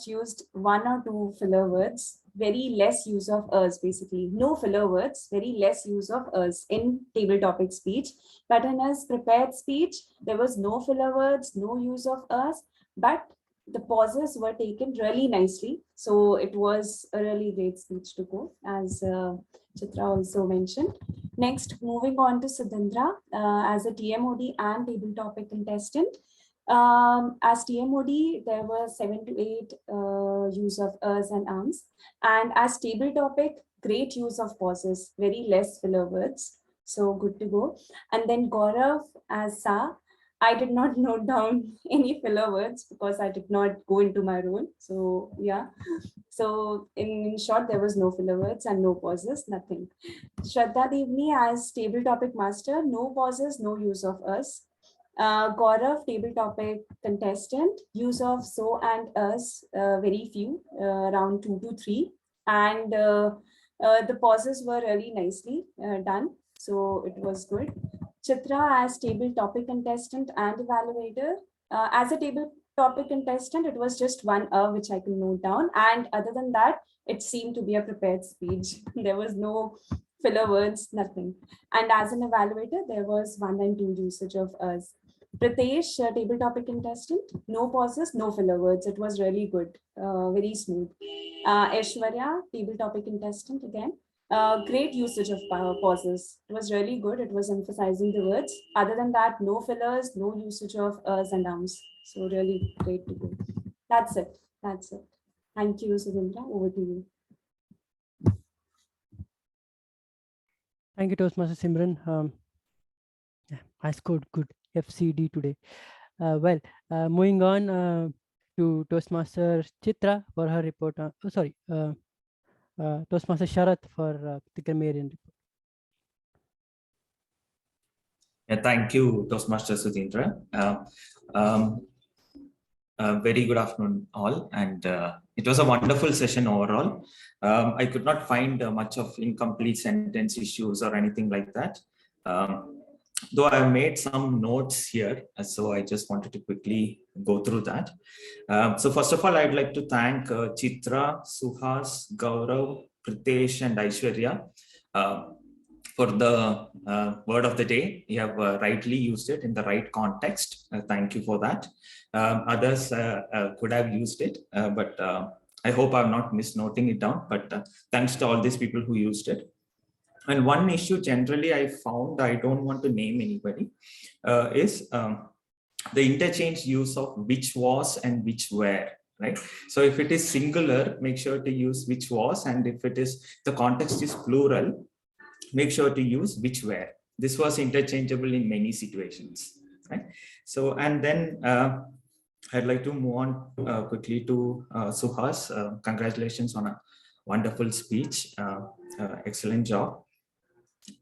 used one or two filler words, very less use of us, basically. No filler words, very less use of us in table topic speech. But in his prepared speech, there was no filler words, no use of us, but the pauses were taken really nicely. So it was a really great speech to go, as Chitra also mentioned. Next, moving on to Sudhindra as a TMOD and table topic contestant. As TMOD, there were 7 to 8 use of us and ums. And as table topic, great use of pauses, very less filler words. So good to go. And then Gaurav as Sa, I did not note down any filler words because I did not go into my role. So yeah, so in short, there was no filler words and no pauses, nothing. Shraddha Devni as table topic master, no pauses, no use of us. Gaurav, table topic contestant, use of so and us, very few, around 2 to 3. And the pauses were really nicely done. So it was good. Chitra as table topic contestant and evaluator. As a table topic contestant, it was just one which I can note down. And other than that, it seemed to be a prepared speech. There was no filler words, nothing. And as an evaluator, there was 1 and 2 usage of us. Pritesh, table topic contestant, no pauses, no filler words. It was really good, very smooth. Aishwarya, table topic contestant again. Great usage of pauses. It was really good. It was emphasizing the words. Other than that, no fillers, no usage of us and ums. So really great to go. That's it. That's it. Thank you, Sudhindra. Over to you. Thank you, Toastmaster Simran. I scored good FCD today. Moving on to Toastmaster Chitra for her report. Toastmaster Sharath for the grammarian report. Yeah, thank you, Toastmaster Sudhindra. Very good afternoon, all. And it was a wonderful session overall. I could not find much of incomplete sentence issues or anything like that. Though I made some notes here, so I just wanted to quickly go through that. So first of all, I'd like to thank Chitra, Suhas, Gaurav, Pritesh, and Aishwarya for the word of the day. You have rightly used it in the right context. Thank you for that. Others could have used it, but I hope I'm not misnoting it down. But thanks to all these people who used it. And one issue generally I found, I don't want to name anybody, is the interchange use of which was and which were, right? So if it is singular, make sure to use which was, and if it is, the context is plural, make sure to use which were. This was interchangeable in many situations, right? So, and then I'd like to move on quickly to Suhas. Congratulations on a wonderful speech. Excellent job.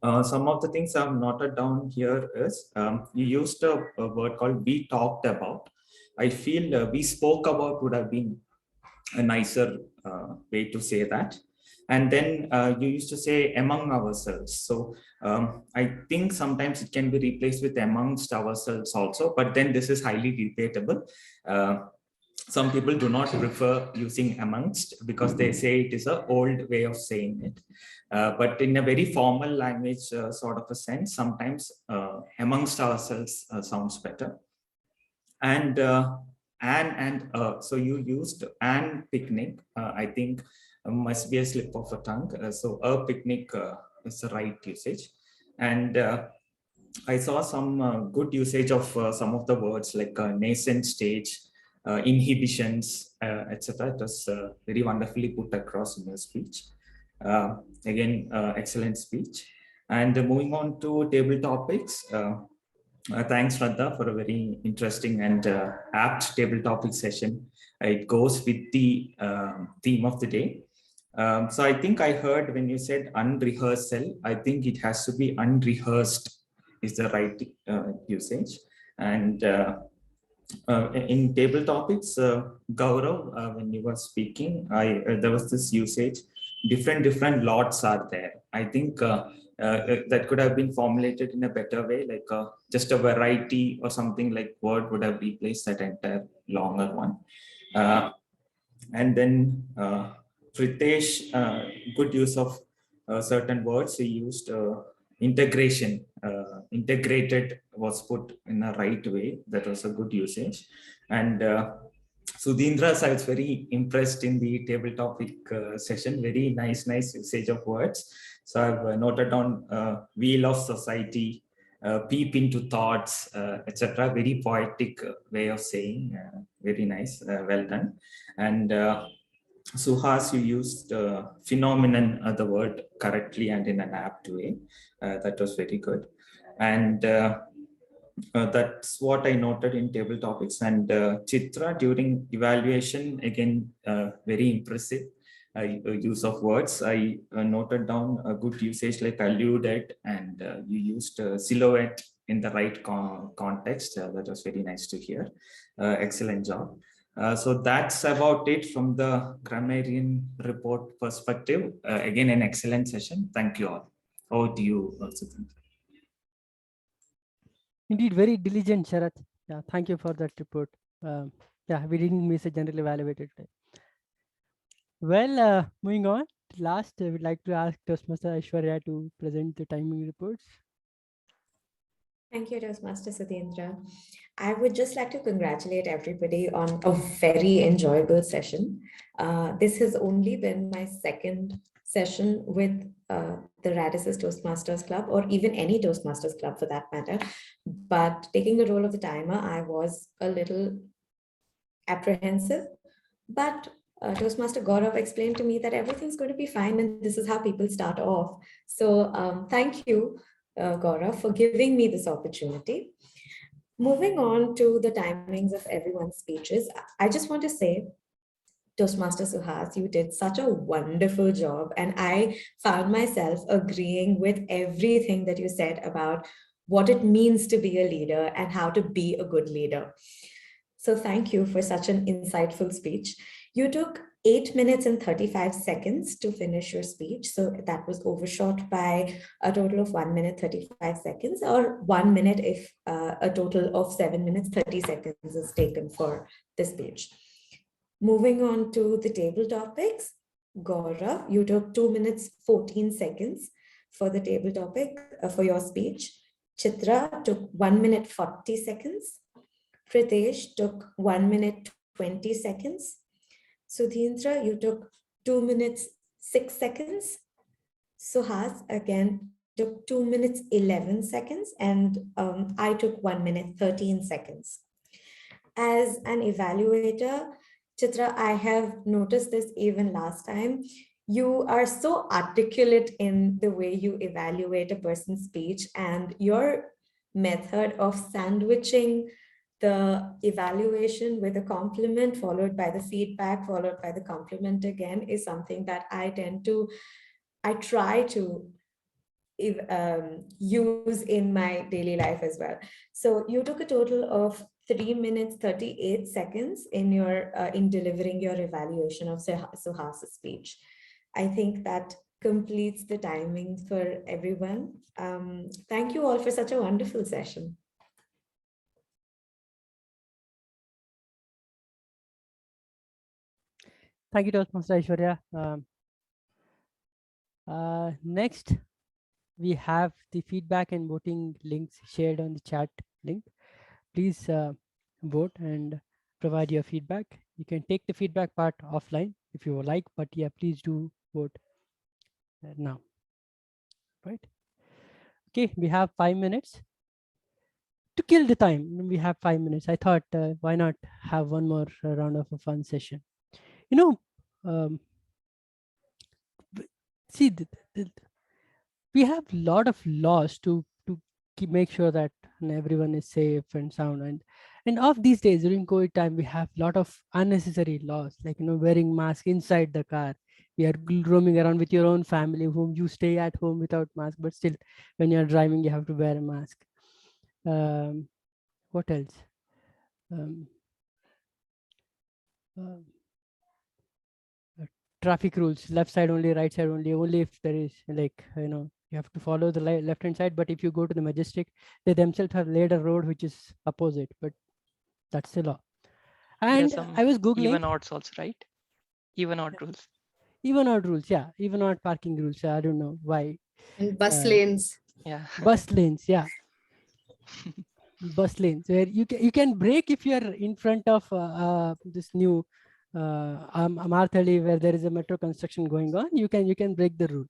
Some of the things I've noted down here is you used a word called "we talked about." I feel "we spoke about" would have been a nicer way to say that. And then you used to say "among ourselves." So I think sometimes it can be replaced with "amongst ourselves" also, but then this is highly debatable. Some people do not prefer using "amongst" because they say it is an old way of saying it. But in a very formal language sort of a sense, sometimes "amongst ourselves" sounds better. And so you used "an picnic." I think must be a slip of a tongue. So a picnic is the right usage. And I saw some good usage of some of the words like nascent stage, inhibitions, etc. It was very wonderfully put across in your speech. Again, excellent speech. And moving on to table topics. Thanks, Shraddha, for a very interesting and apt table topic session. It goes with the theme of the day. So I think I heard when you said unrehearsal, I think it has to be unrehearsed is the right usage. And in table topics, Gaurav, when you were speaking, there was this usage, different lots are there. I think that could have been formulated in a better way, like just a variety or something like word would have replaced that entire longer one. And then Pritesh, good use of certain words. He used integration, integrated was put in a right way. That was a good usage. And Sudhindra, I was very impressed in the table topic session. Very nice usage of words. So I've noted down wheel of society, peep into thoughts, etc. Very poetic way of saying. Very nice. Well done. And Suhas, you used phenomenon, the word correctly and in an apt way. That was very good. And that's what I noted in table topics. And Chitra, during evaluation, again, very impressive use of words. I noted down a good usage like alluded, and you used silhouette in the right context. That was very nice to hear. Excellent job. So that's about it from the grammarian report perspective. Again, an excellent session. Thank you all. Over to you, Sudhindra. Indeed, very diligent, Sharath. Yeah, thank you for that report. Yeah, we didn't miss a general evaluator today. Well, moving on. Last, I would like to ask Toastmaster Aishwarya to present the timing reports. Thank you, Toastmaster Sudhindra. I would just like to congratulate everybody on a very enjoyable session. This has only been my second session with the Radisys Toastmasters Club, or even any Toastmasters Club for that matter. But taking the role of the timer, I was a little apprehensive. But Toastmaster Gaurav explained to me that everything's going to be fine and this is how people start off. So thank you, Gaurav, for giving me this opportunity. Moving on to the timings of everyone's speeches, I just want to say, Toastmaster Suhas, you did such a wonderful job, and I found myself agreeing with everything that you said about what it means to be a leader and how to be a good leader. So thank you for such an insightful speech. You took 8 minutes and 35 seconds to finish your speech. So that was overshot by a total of 1 minute, 35 seconds, or 1 minute if a total of 7 minutes, 30 seconds is taken for the speech. Moving on to the table topics, Gaurav, you took 2 minutes, 14 seconds for the table topic for your speech. Chitra took 1 minute, 40 seconds. Pritesh took 1 minute, 20 seconds. Sudhindra, you took 2 minutes, 6 seconds. Suhas, again, took 2 minutes, 11 seconds. And I took 1 minute, 13 seconds. as an evaluator, Chitra, I have noticed this even last time. You are so articulate in the way you evaluate a person's speech, and your method of sandwiching the evaluation with a compliment followed by the feedback followed by the compliment again is something that I try to use in my daily life as well. So you took a total of 3 minutes 38 seconds in your in delivering your evaluation of Suhas's speech. I think that completes the timing for everyone. Thank you all for such a wonderful session. Thank you, Toastmaster Aishwarya. Next, we have the feedback and voting links shared on the chat link. Please vote and provide your feedback. You can take the feedback part offline if you would like, but yeah, please do vote now. Right? Okay, we have 5 minutes to kill the time. We have 5 minutes. I thought, why not have one more round of a fun session? You know, see, we have a lot of laws to make sure that everyone is safe and sound, and of these days during COVID time we have a lot of unnecessary laws, like wearing mask inside the car. We are roaming around with your own family whom you stay at home without mask, but still when you're driving you have to wear a mask. What else? Traffic rules, left side only, right side only if there is, like, you have to follow the left hand side, but if you go to the Majestic, they themselves have laid a road which is opposite, but that's the law. And I was googling even odds also, right? Even odd rules. Even odd rules, yeah, even odd parking rules. I don't know why. And bus lanes. Yeah. Bus lanes, yeah. Bus lanes where you can brake if you're in front of this new Amarthali, where there is a metro construction going on. You can break the rule.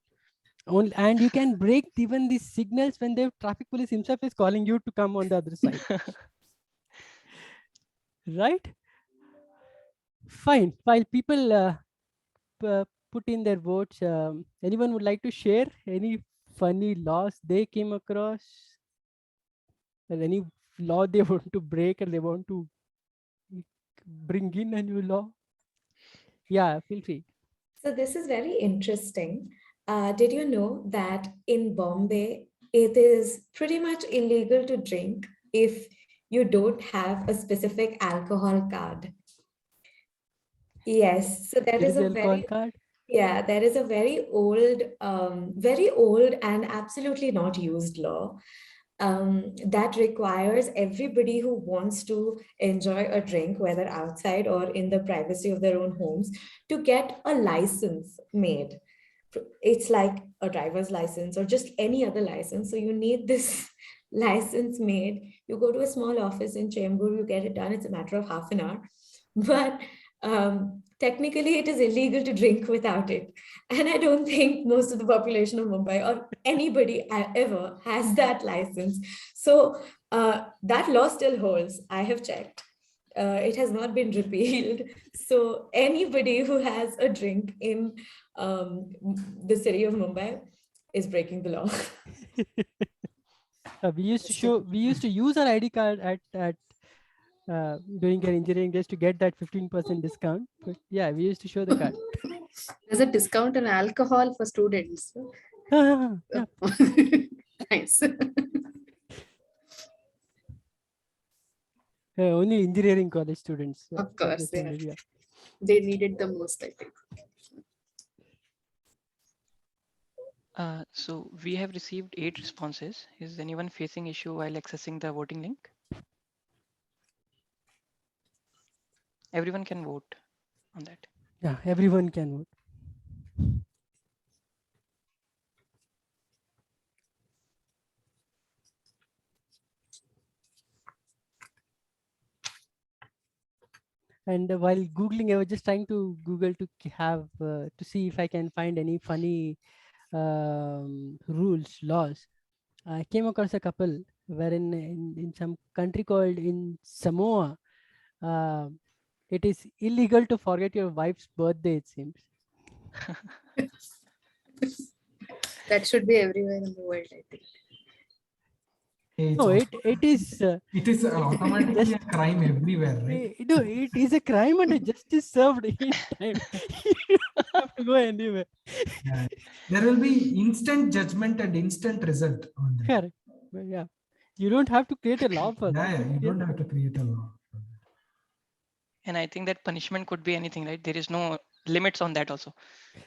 Only, and you can break even the signals when the traffic police himself is calling you to come on the other side. Right? Fine. While people put in their votes, anyone would like to share any funny laws they came across, or any law they want to break or they want to bring in a new law? Yeah, feel free. So this is very interesting. Did you know that in Bombay, it is pretty much illegal to drink if you don't have a specific alcohol card? Yes, so there is a alcohol card. Yeah, there is a very old and absolutely not used law that requires everybody who wants to enjoy a drink, whether outside or in the privacy of their own homes, to get a license made. It's like a driver's license or just any other license. So you need this license made. You go to a small office in Chembur, you get it done. It's a matter of half an hour. But technically, it is illegal to drink without it. And I don't think most of the population of Mumbai or anybody ever has that license. So that law still holds. I have checked. It has not been repealed. So anybody who has a drink in the city of Mumbai is breaking the law. We used to use our ID card at during our engineering days to get that 15% discount. But yeah, we used to show the card. There's a discount on alcohol for students. Yeah. Nice. Only engineering college students. Of course, yeah. yeah. They needed the most, I think. So we have received 8 responses. Is anyone facing issue while accessing the voting link? Everyone can vote on that. Yeah, everyone can vote. And while Googling, I was just trying to Google to have to see if I can find any funny rules, laws. I came across a couple wherein in some country called in Samoa, it is illegal to forget your wife's birthday, it seems. That should be everywhere in the world, I think. No, it is. It is automatically a crime everywhere, right? No, it is a crime and a justice served in time. You don't have to go anywhere. Yeah. There will be instant judgment and instant result on that. Correct. But yeah, you don't have to create a law for that. Yeah, you don't have to create a law. And I think that punishment could be anything, right? There is no limits on that also.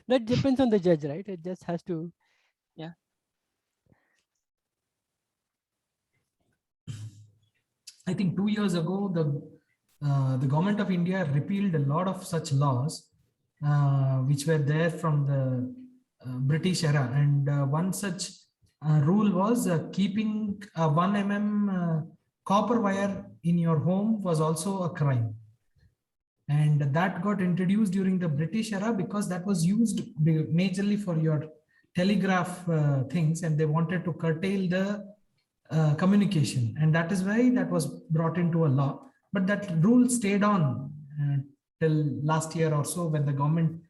That depends on the judge, right? It just has to. Yeah. I think 2 years ago, the government of India repealed a lot of such laws, which were there from the British era. And one such rule was keeping a 1 mm copper wire in your home was also a crime. And that got introduced during the British era because that was used majorly for your telegraph things, and they wanted to curtail the communication, and that is why that was brought into a law. But that rule stayed on till last year or so, when the government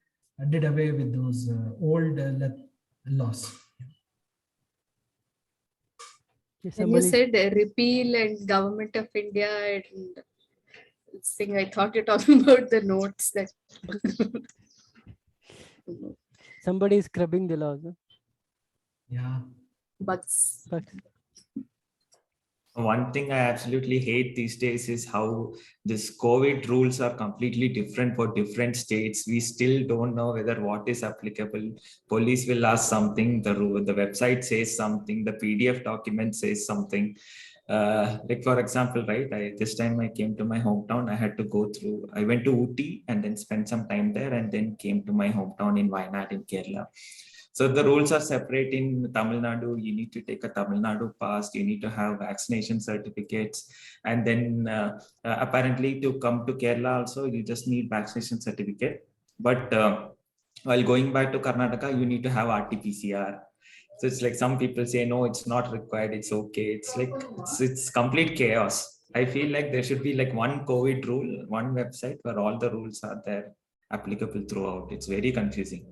did away with those old laws. When you said repeal and government of India, and thing, I thought you're talking about the notes that Somebody is scrubbing the laws. Huh? Yeah. bugs. One thing I absolutely hate these days is how this COVID rules are completely different for different states. We still don't know whether what is applicable. Police will ask something, the website says something, the PDF document says something. Like for example, right, this time I came to my hometown, I went to Ooty and then spent some time there, and then came to my hometown in Wayanad in Kerala. So the rules are separate in Tamil Nadu. You need to take a Tamil Nadu pass. You need to have vaccination certificates. And then apparently to come to Kerala also, you just need vaccination certificate. But while going back to Karnataka, you need to have RT-PCR. So it's like some people say, no, it's not required. It's okay. It's like, it's complete chaos. I feel like there should be like one COVID rule, one website where all the rules are there applicable throughout. It's very confusing.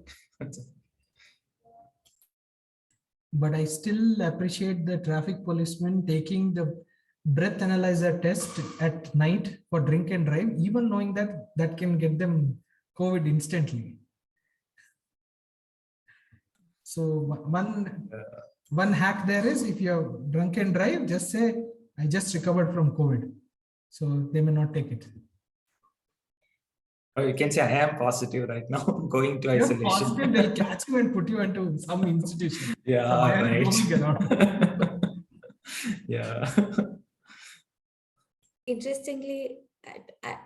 But I still appreciate the traffic policemen taking the breath analyzer test at night for drink and drive, even knowing that that can get them COVID instantly. So one hack there is, if you're drunk and drive, just say, I just recovered from COVID. So they may not take it. Or you can say, I am positive right now, going to isolation. You're positive, they'll catch you and put you into some institution. Yeah, so why are you right. roaming around? Yeah. Interestingly,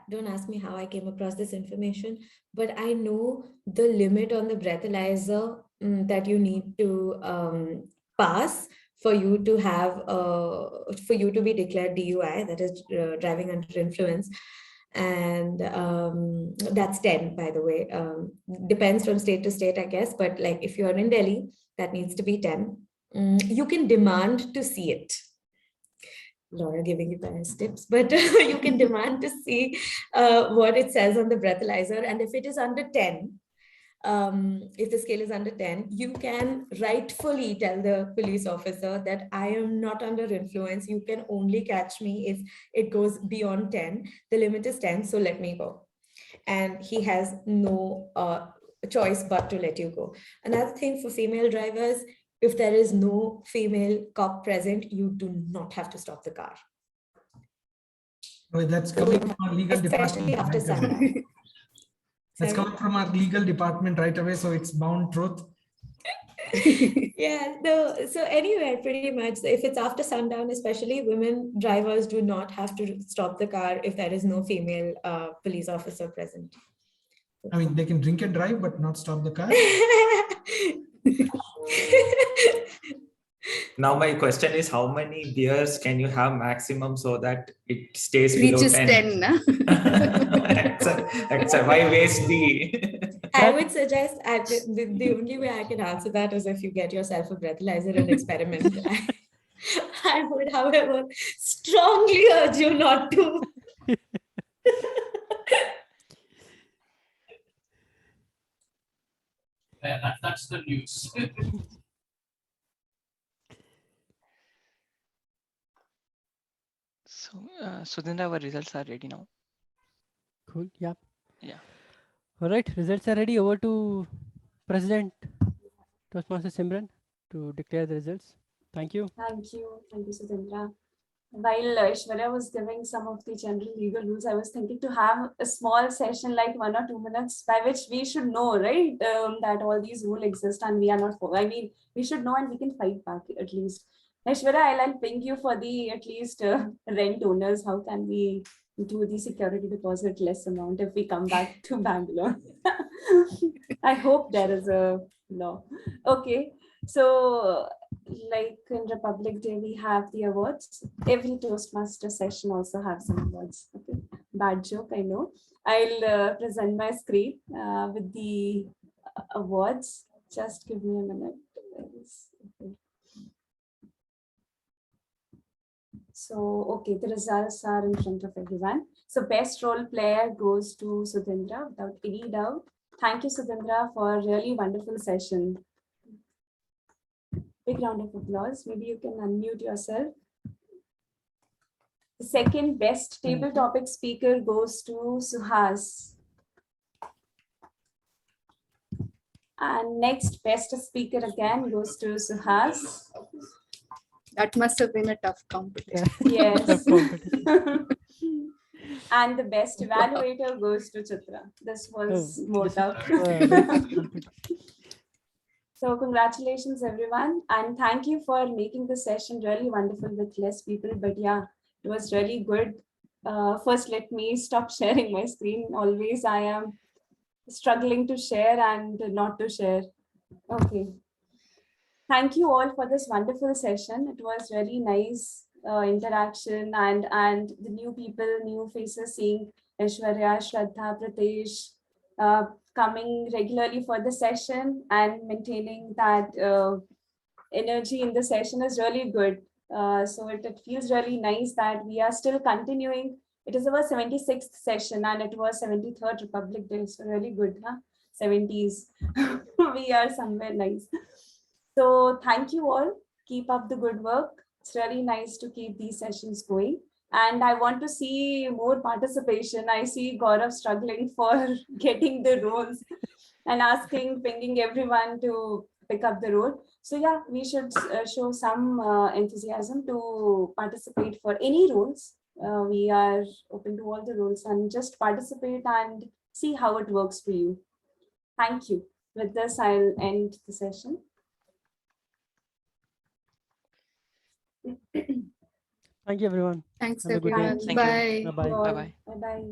don't ask me how I came across this information, but I know the limit on the breathalyzer that you need to pass for you to have for you to be declared DUI, that is driving under influence. And that's 10, by the way. Depends from state to state, I guess, but like if you're in Delhi, that needs to be 10. You can demand to see it. Laura giving you guys tips, but you can demand to see what it says on the breathalyzer. And if it is under 10, if the scale is under 10, you can rightfully tell the police officer that I am not under influence. You can only catch me if it goes beyond 10. The limit is 10, so let me go. And he has no choice but to let you go. Another thing for female drivers, if there is no female cop present, you do not have to stop the car. Oh, that's coming from our legal especially department. After sundown. That's coming from our legal department right away, so it's bound truth. Yeah, no. So anyway, pretty much, if it's after sundown, especially, women drivers do not have to stop the car if there is no female police officer present. I mean, they can drink and drive, but not stop the car. Now my question is, how many beers can you have maximum so that it stays Reaches below 10, nah? Except why waste the... I would suggest the only way I can answer that is if you get yourself a breathalyzer and experiment. I would, however, strongly urge you not to. That's the news. So, Sudhindra, our results are ready now. Cool. Yeah. Yeah. All right. Results are ready. Over to President Toastmaster Simran to declare the results. Thank you. Thank you, Sudhindra. While Aishwarya was giving some of the general legal rules, I was thinking to have a small session like 1 or 2 minutes by which we should know, right, that all these rules exist and we are not. I mean, we should know and we can fight back at least. Aishwarya, I'll ping you for the at least rent owners. How can we do the security deposit less amount if we come back to Bangalore? I hope there is a law. Okay, so like in Republic Day, we have the awards. Every Toastmaster session also have some awards. Okay, bad joke, I know. I'll present my screen with the awards. Just give me a minute. Okay. So, okay, the results are in front of everyone. So, best role player goes to Sudhindra without any doubt. Thank you, Sudhindra, for a really wonderful session. Big round of applause. Maybe you can unmute yourself. The second best table topic speaker goes to Suhas. And next best speaker again goes to Suhas. That must have been a tough competition. Yes. Tough competition. And the best evaluator goes to Chitra. This was more tough. So congratulations, everyone. And thank you for making the session really wonderful with less people. But yeah, it was really good. First, let me stop sharing my screen. Always I am struggling to share and not to share. Okay. Thank you all for this wonderful session. It was really nice interaction and the new people, new faces, seeing Aishwarya, Shraddha, Pratesh, coming regularly for the session and maintaining that energy in the session is really good. So it feels really nice that we are still continuing. It is our 76th session and it was 73rd Republic Day. So really good, huh? 70s. We are somewhere nice. So thank you all. Keep up the good work. It's really nice to keep these sessions going. And I want to see more participation. I see Gaurav struggling for getting the roles and pinging everyone to pick up the role. So yeah, we should show some enthusiasm to participate for any roles. We are open to all the roles and just participate and see how it works for you. Thank you. With this, I'll end the session. Thank you, everyone. Thanks, Have a good day. everyone. Bye. Bye-bye. Bye-bye. Bye-bye.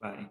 Bye.